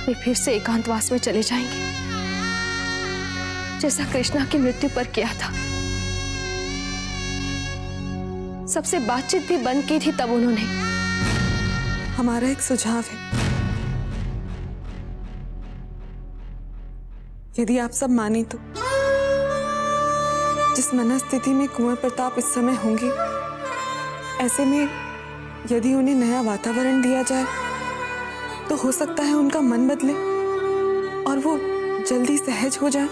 वे फिर से एकांतवास में चले जाएंगे, जैसा कृष्णा की मृत्यु पर किया था। सबसे बातचीत भी बंद की थी तब उन्होंने। हमारा एक सुझाव है, यदि आप सब माने तो जिस मनस्थिति में कुंवर प्रताप इस समय होंगे, ऐसे में यदि उन्हें नया वातावरण दिया जाए तो हो सकता है उनका मन बदले और वो जल्दी सहज हो जाए।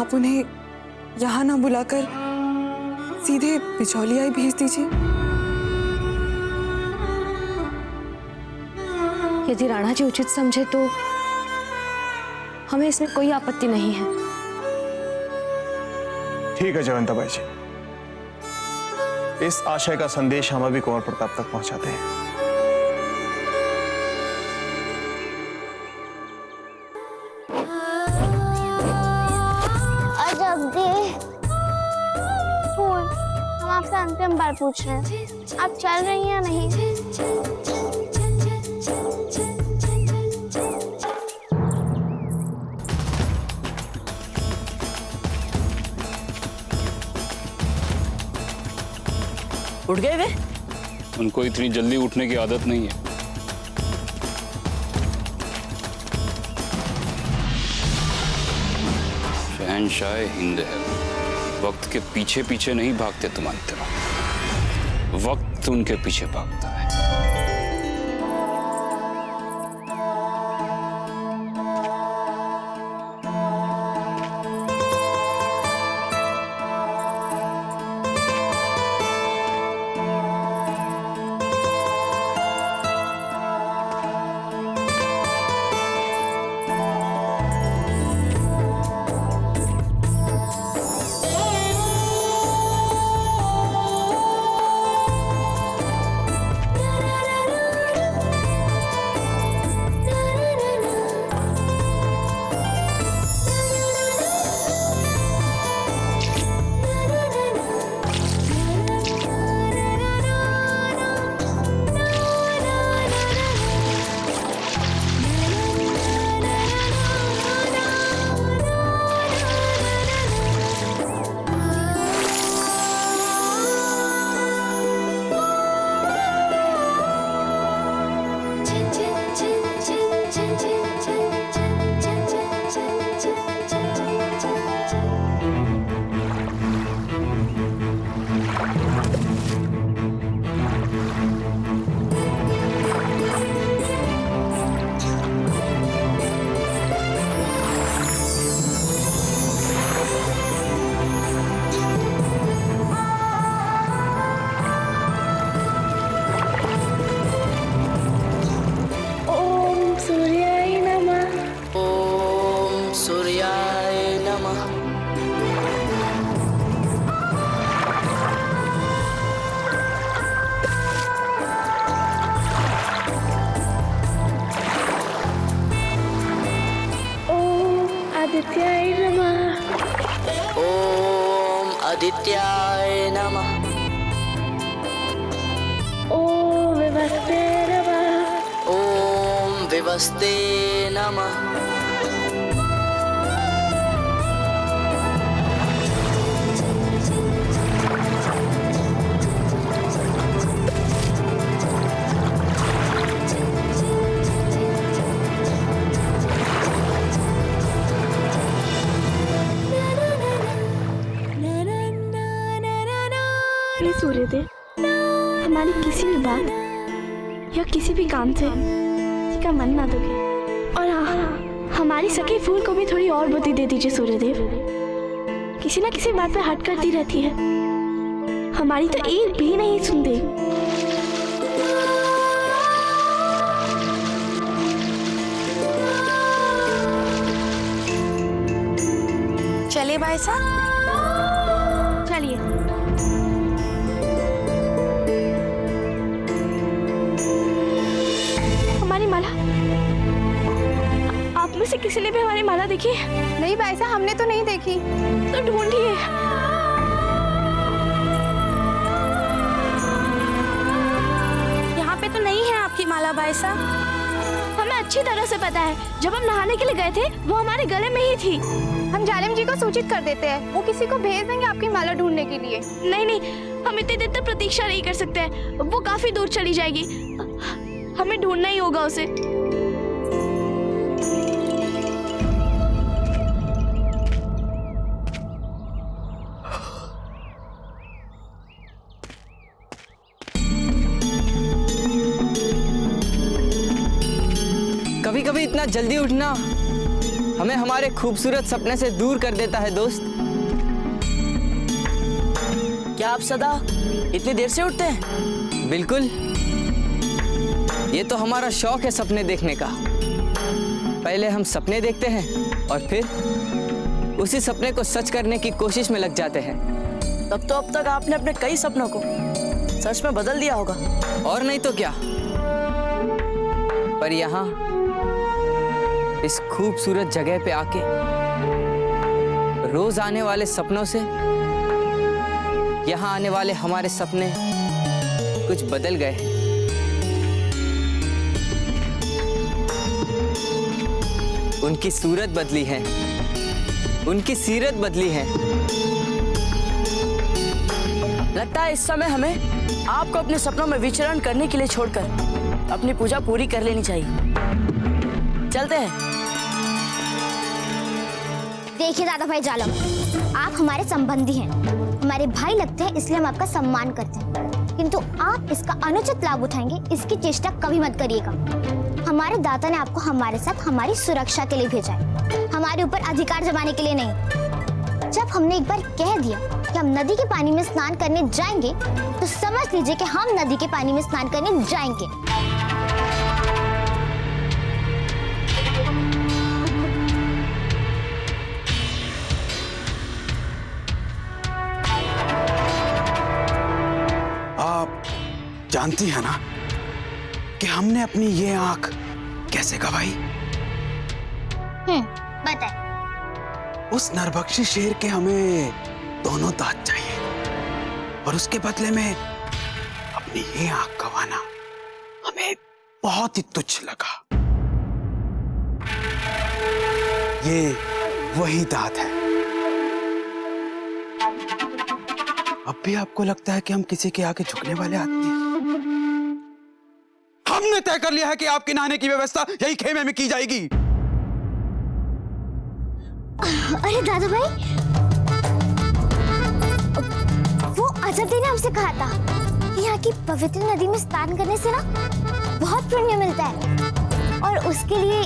आप उन्हें यहाँ ना बुलाकर सीधे बिचौलिया ही भेज दीजिए। यदि राणा जी उचित समझे तो हमें इसमें कोई आपत्ति नहीं है। ठीक है जयवंता बाई जी, इस आशय का संदेश हम अभी कुंवर प्रताप तक पहुंचाते हैं। हम आपसे अंतिम बार पूछ रहे हैं, आप चल रही हैं या नहीं? उठ गए वे? उनको इतनी जल्दी उठने की आदत नहीं है। शहंशाह हिंद है, वक्त के पीछे पीछे नहीं भागते तुम्हारी तरह, वक्त उनके पीछे भागता है। ओम सूर्याय नमः। ओम सूर्याय नमः। ओम आदित्याय नमः। ओम आदित्याय नमः। ओम विवस्ते नमः। ओम विवस्ते नमः। अरे सूर्यदेव, हमारी किसी भी बात या किसी भी काम से किसी का मन ना दुखे। और हाँ, हमारी सखी फूल को भी थोड़ी और बुद्धि दे दीजिए सूर्यदेव। किसी ना किसी बात पे हट करती रहती है, हमारी तो एक भी नहीं सुनते। चलिए भाई साहब, चलिए। हमारी माला, आप में से किसी ने भी हमारी माला देखी है? नहीं भाई साहब, हमने तो नहीं देखी। तो ढूंढिए। यहाँ पे तो नहीं है आपकी माला भाई साहब। हमें अच्छी तरह से पता है, जब हम नहाने के लिए गए थे वो हमारे गले में ही थी। हम जालिम जी को सूचित कर देते हैं, वो किसी को भेज देंगे आपकी माला ढूंढने के लिए। नहीं नहीं, हम इतनी देर तक प्रतीक्षा नहीं कर सकते हैं, वो काफी दूर चली जाएगी। हमें ढूंढना ही होगा उसे। कभी कभी इतना जल्दी उठना हमें हमारे खूबसूरत सपने से दूर कर देता है दोस्त। क्या आप सदा इतनी देर से उठते हैं? बिल्कुल, ये तो हमारा शौक है सपने देखने का। पहले हम सपने देखते हैं और फिर उसी सपने को सच करने की कोशिश में लग जाते हैं। तब तो अब तक आपने अपने कई सपनों को सच में बदल दिया होगा। और नहीं तो क्या। पर यहाँ इस खूबसूरत जगह पे आके रोज आने वाले सपनों से यहाँ आने वाले हमारे सपने कुछ बदल गए हैं। उनकी सूरत बदली है, उनकी सीरत बदली है। लगता है इस समय हमें आपको अपने सपनों में विचरण करने के लिए छोड़कर अपनी पूजा पूरी कर लेनी चाहिए। चलते हैं। देखिए दादा भाई जालम, आप हमारे संबंधी हैं, हमारे भाई लगते हैं, इसलिए हम आपका सम्मान करते हैं। किंतु आप इसका अनुचित लाभ उठाएंगे, इसकी चेष्टा कभी मत करिएगा। हमारे दाता ने आपको हमारे साथ हमारी सुरक्षा के लिए भेजा है, हमारे ऊपर अधिकार जमाने के लिए नहीं। जब हमने एक बार कह दिया कि हम नदी के पानी में स्नान करने जाएंगे, तो समझ लीजिए कि हम नदी के पानी में स्नान करने जाएंगे। आप जानती है ना कि हमने अपनी ये आंख कैसे गवाई? बताए। उस नरभक्षी शेर के हमें दोनों दांत चाहिए और उसके बदले में अपनी ये आंख गंवाना हमें बहुत ही तुच्छ लगा। ये वही दांत है। अब भी आपको लगता है कि हम किसी के आगे झुकने वाले आदमी हैं? हमने तय कर लिया है कि आपके नहाने की व्यवस्था यही खेमे में की जाएगी। अरे दादा भाई, वो अजब ने हमसे कहा था कि यहाँ की पवित्र नदी में स्नान करने से ना बहुत पुण्य मिलता है और उसके लिए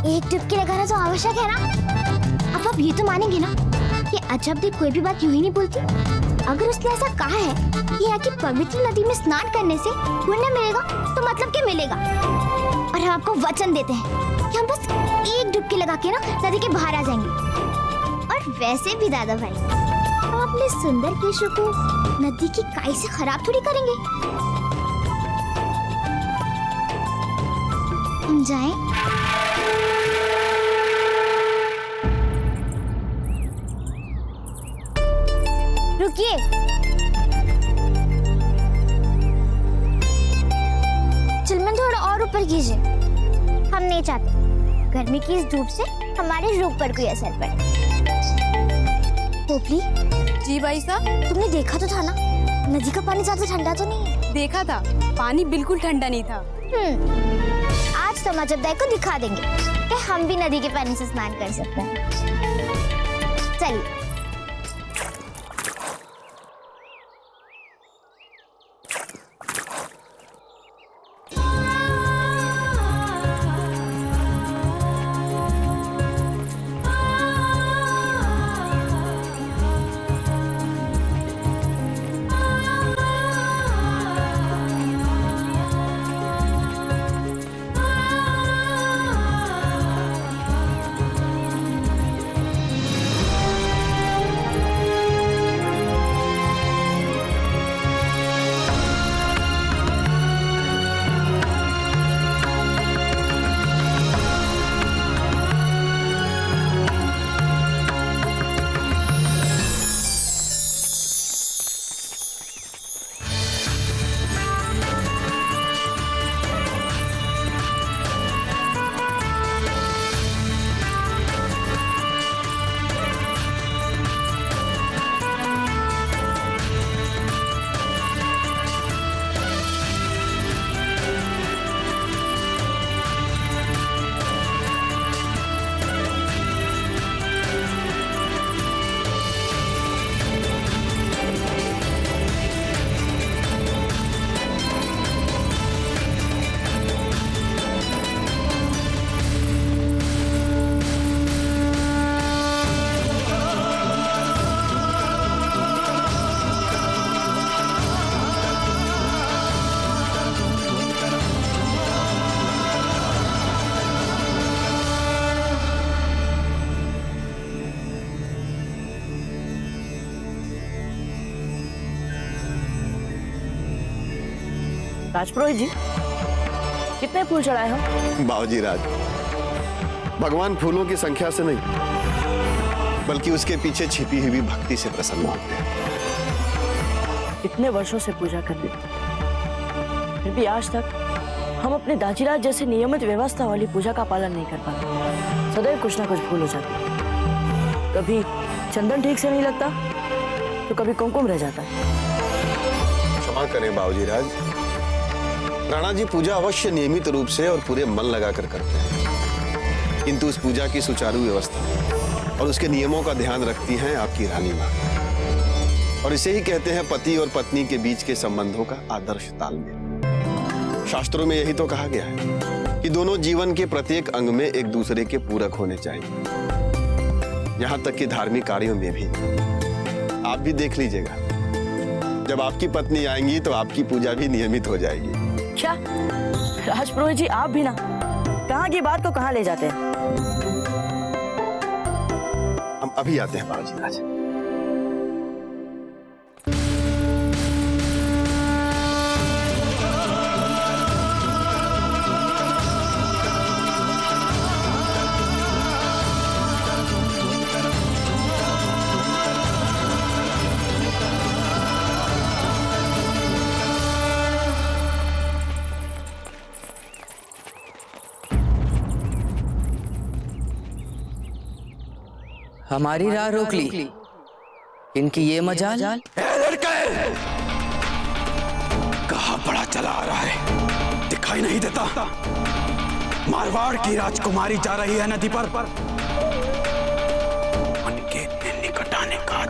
एक डुबकी लगाना तो आवश्यक है ना। अब आप ये तो मानेंगे ना कि अजब देव कोई भी बात यूं ही नहीं बोलती। अगर उसने ऐसा कहा है कि यहाँ की पवित्र नदी में स्नान करने से पुण्य मिलेगा तो मतलब क्या मिलेगा। और हम आपको वचन देते हैं कि हम बस एक डुबकी लगा के ना नदी के बाहर आ जाएंगे। और वैसे भी दादा भाई, हम अपने सुंदर केशों को नदी की काई से खराब थोड़ी करेंगे। हम जाएं? रुकिए, चिलमन थोड़ा और ऊपर कीजिए। हम नहीं चाहते गर्मी की इस धूप से हमारे रूप पर कोई असर पड़े। पोपली जी भाई साहब, तुमने देखा तो था ना, नदी का पानी ज्यादा ठंडा तो नहीं है? देखा था, पानी बिल्कुल ठंडा नहीं था। आज तो अजब दाई को दिखा देंगे कि हम भी नदी के पानी से स्नान कर सकते हैं। चलिए। राजपुरोहित जी, कितने फूल चढ़ाए हम? बाबूजी राज, भगवान फूलों की संख्या से नहीं बल्कि उसके पीछे छिपी हुई भक्ति से प्रसन्न होते हैं। इतने वर्षों से पूजा करते फिर भी आज तक हम अपने दाजीराज जैसे नियमित व्यवस्था वाली पूजा का पालन नहीं कर पाते। सदैव कुछ ना कुछ भूल हो जाती। कभी चंदन ठीक से नहीं लगता तो कभी कुमकुम रह जाता है। क्षमा करें बाबूजी राज, राणा जी पूजा अवश्य नियमित रूप से और पूरे मन लगाकर करते हैं, किंतु उस पूजा की सुचारू व्यवस्था और उसके नियमों का ध्यान रखती हैं आपकी रानी माँ। और इसे ही कहते हैं पति और पत्नी के बीच के संबंधों का आदर्श तालमेल। शास्त्रों में यही तो कहा गया है कि दोनों जीवन के प्रत्येक अंग में एक दूसरे के पूरक होने चाहिए। यहाँ तक कि धार्मिक कार्यों में भी। आप भी देख लीजिएगा, जब आपकी पत्नी आएंगी तो आपकी पूजा भी नियमित हो जाएगी। क्या राजपुरोहित जी, आप भी ना कहाँ की बात को कहाँ ले जाते हैं? हम अभी आते हैं बाबूजी राज। हमारी राह रोक ली, इनकी ये मजाल। लड़के, कहाँ बड़ा चला आ रहा है, दिखाई नहीं देता? मारवाड़ की राजकुमारी जा रही है नदी पर।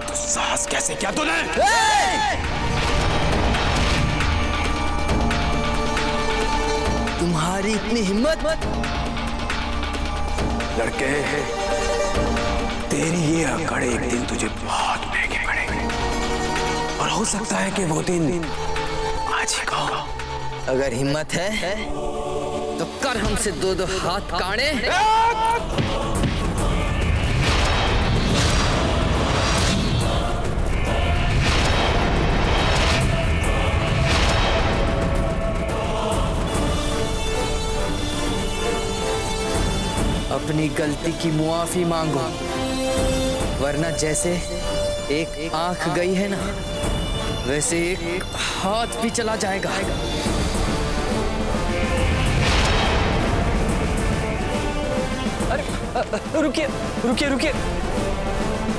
तो साहस कैसे किया तूने? तुम्हारी इतनी हिम्मत? लड़के, तेरी ये अकड़ एक दिन तुझे बहुत महंगे पड़ेंगे, और हो सकता है कि वो दिन आज ही का हो। अगर हिम्मत है तो कर हमसे दो दो हाथ काटे। अपनी गलती की मुआफी मांगो, वरना जैसे एक आंख गई है ना, वैसे एक हाथ भी चला जाएगा। अरे रुकिए रुकिए रुकिए,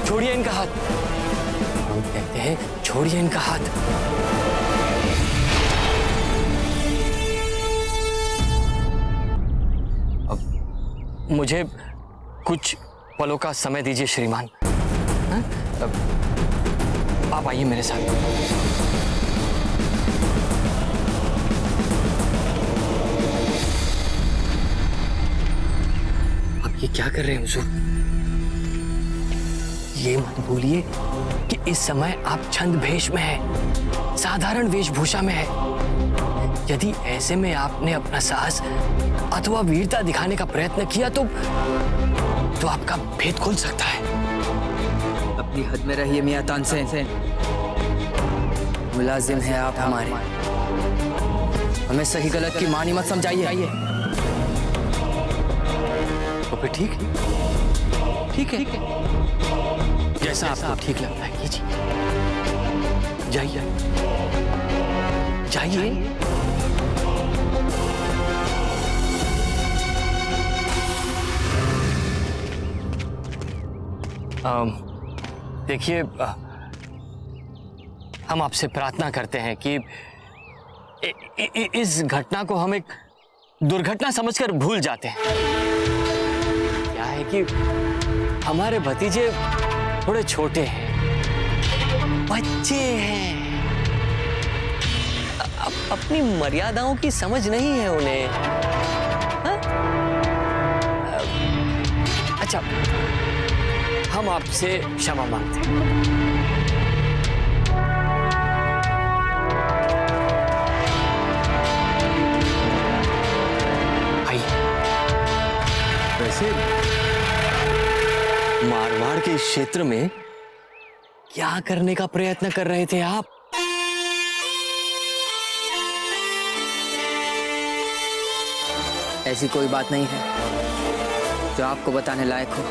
छोड़िए इनका हाथ। हम कहते हैं छोड़िए इनका हाथ। मुझे कुछ पलों का समय दीजिए श्रीमान। आप आइए मेरे साथ। आप ये क्या कर रहे हैं हुजूर? ये मत भूलिए कि इस समय आप छंद भेष में हैं, साधारण वेशभूषा में है। यदि ऐसे में आपने अपना साहस अथवा वीरता दिखाने का प्रयत्न किया तो आपका भेद खुल सकता है। अपनी हद में रहिए मियां तानसेन, मुलाजिम है आप हमारे, हमें सही गलत की मानी मत समझाइए। तो फिर ठीक है, जैसा आपको ठीक लगता है कीजिए। जाइए जाइए। देखिए, हम आपसे प्रार्थना करते हैं कि इस घटना को हम एक दुर्घटना समझकर भूल जाते हैं। क्या है कि हमारे भतीजे थोड़े छोटे हैं, बच्चे हैं, अपनी मर्यादाओं की समझ नहीं है उन्हें। हा? अच्छा, हम आपसे क्षमा मांगते हैं। आइए। वैसे मारवाड़ के क्षेत्र में क्या करने का प्रयत्न कर रहे थे आप? ऐसी कोई बात नहीं है जो आपको बताने लायक हो।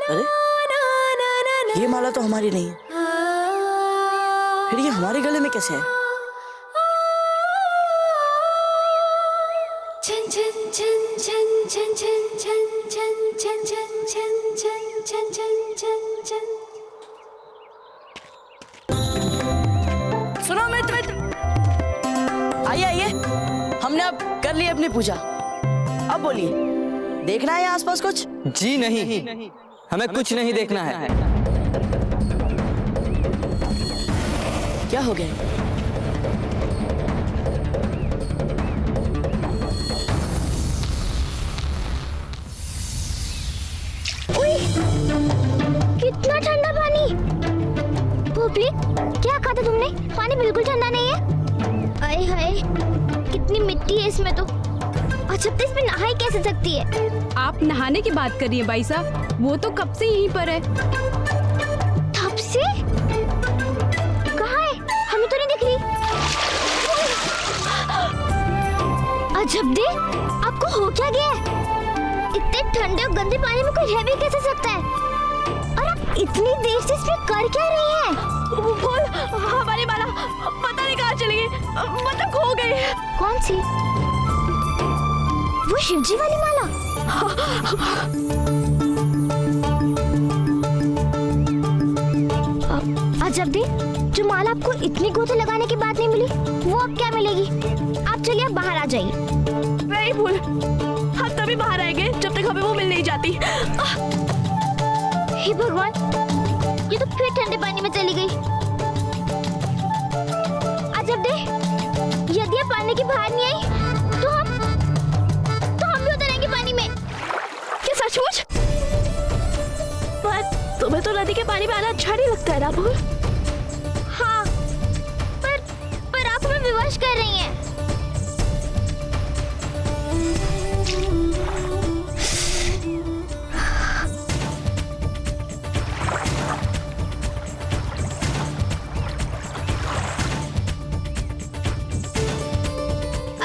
अरे ये माला तो हमारी नहीं है, फिर ये हमारे गले में कैसे है? सुनो मित्र, आइए आइए, हमने अब कर ली अपनी पूजा। अब बोलिए, देखना है आसपास कुछ? जी नहीं, हमें कुछ नहीं देखना है। क्या हो गया? कितना ठंडा पानी। पोपली, क्या कहा था तुमने? पानी बिल्कुल ठंडा नहीं है। आए हाय, कितनी मिट्टी है इसमें तो। अच्छा, तो इसमें नहा ही कैसे सकती है? आप नहाने की बात कर रही हैं भाई साहब, वो तो कब से यहीं पर है। कब से? कहाँ है? हमें तो नहीं दिख रही। अजब दे, आपको हो क्या गया है? इतने ठंडे और गंदे पानी में कोई रह भी कैसे सकता है? और आप इतनी देर से इसमें कर क्या रही हैं? वो हमारी माला पता नहीं कहाँ चली गई, मतलब खो गई। कौन सी? वो शिवजी वाली माला? अजब दे, जो माला आपको इतनी गोते लगाने के बाद नहीं मिली, वो अब क्या मिलेगी? आप चलिए, अब बाहर आ जाइए। नहीं फूल, हम तभी बाहर आएंगे जब तक हमें वो मिल नहीं जाती। हे भगवान, ये तो फिर ठंडे पानी में चली गई। अजब दे, यदि आप पानी के बाहर नहीं आई तो हम भी उतरेंगे पानी में। क्या सचमुच? पर तुम्हें तो नदी के पानी में आना अच्छा नहीं लगता है ना फूल? हाँ, पर आप हमें विवश कर रही हैं।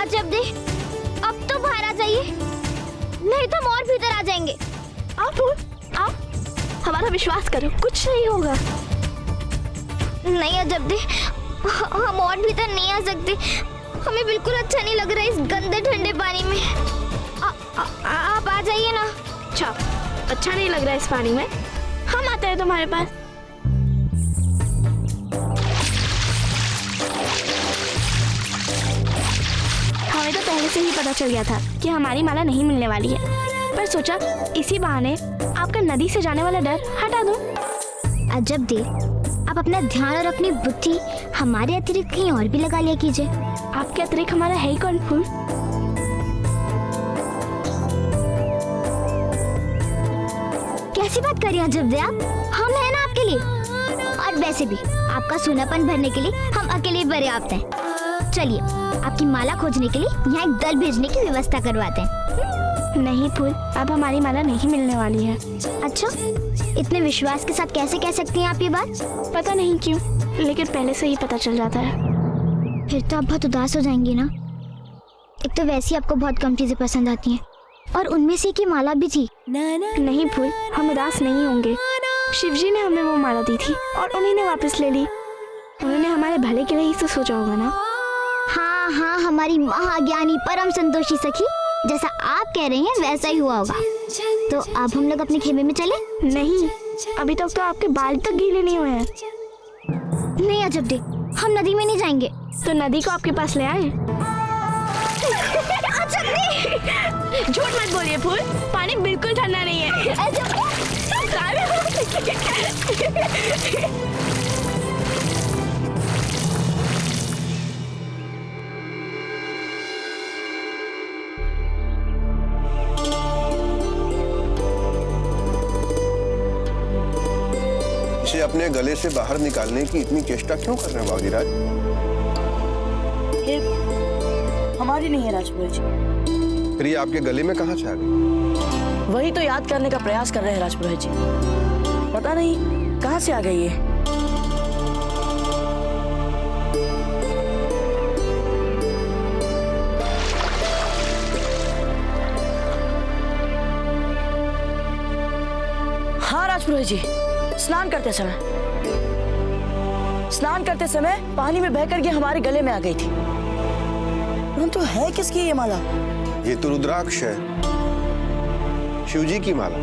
अजब दे, अब तो बाहर आ जाइए, नहीं तो हम और भीतर आ जाएंगे। आप फूल, आप हमारा विश्वास करो, कुछ नहीं होगा। नहीं अजब दे, हम और भीतर नहीं आ सकते। हमें बिल्कुल अच्छा नहीं लग रहा है इस गंदे ठंडे पानी में। आप आ जाइए ना। अच्छा नहीं लग रहा है इस पानी में, हम आते हैं तुम्हारे पास। हमें तो पहले से ही पता चल गया था कि हमारी माला नहीं मिलने वाली है, पर सोचा इसी बहाने आपका नदी से जाने वाला डर हटा दूं। अजब दे, आप अपना ध्यान और अपनी बुद्धि हमारे अतिरिक्त कहीं और भी लगा लिया कीजिए। आपके अतिरिक्त हमारा है ही कौन फूल? कैसी बात कर रही हैं अजब दे आप? हम हैं ना आपके लिए, और वैसे भी आपका सूनापन भरने के लिए हम अकेले पर्याप्त हैं। चलिए, आपकी माला खोजने के लिए यहाँ एक दल भेजने की व्यवस्था करवाते हैं। नहीं फूल, अब हमारी माला नहीं मिलने वाली है। अच्छा, इतने विश्वास के साथ कैसे कह सकती हैं आप ये बात? पता नहीं क्यों, लेकिन पहले से ही पता चल जाता है। फिर तो आप बहुत उदास हो जाएंगी ना। एक तो वैसे ही आपको बहुत कम चीजें पसंद आती हैं, और उनमें से की माला भी थी। नहीं फूल, हम उदास नहीं होंगे। शिवजी ने हमें वो माला दी थी और उन्हीं ने वापस ले ली। उन्होंने हमारे भले के लिए ही तो सोचा होगा ना। हाँ हाँ, हमारी महाज्ञानी परम संतोषी सखी, जैसा आप कह रहे हैं वैसा ही हुआ होगा। तो अब हम लोग अपने खेमे में चले? नहीं, अभी तक तो आपके बाल तक गीले नहीं हुए हैं। नहीं अजब दे, हम नदी में नहीं जाएंगे। तो नदी को आपके पास ले आए। अजब दे, झूठ मत बोलिए फूल, पानी बिल्कुल ठंडा नहीं है। इसे अपने गले से बाहर निकालने की इतनी चेष्टा क्यों कर रहे हैं बाबूजीराज? ये हमारी नहीं है राजपुरोहित जी। फिर ये आपके गले में कहाँ से आ गई? वही तो याद करने का प्रयास कर रहे हैं राजपुरोहित जी। पता नहीं कहाँ से आ गई ये। हाँ राजपुरोहित जी, स्नान करते समय पानी में बहकर के हमारे गले में आ गई थी। परंतु है किसकी ये माला? ये तो रुद्राक्ष है, शिवजी की माला।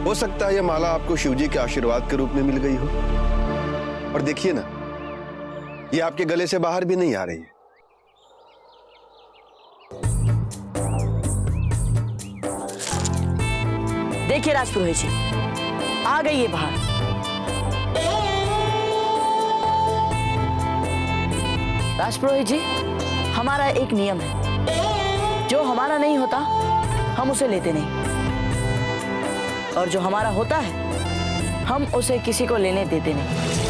हो सकता है ये माला आपको शिवजी के आशीर्वाद के रूप में मिल गई हो। और देखिए ना, ये आपके गले से बाहर भी नहीं आ रही है। देखिए राजपुरोहित जी, आ गई ये बाहर। राजपुरोहित जी, हमारा एक नियम है, जो हमारा नहीं होता हम उसे लेते नहीं, और जो हमारा होता है हम उसे किसी को लेने देते नहीं।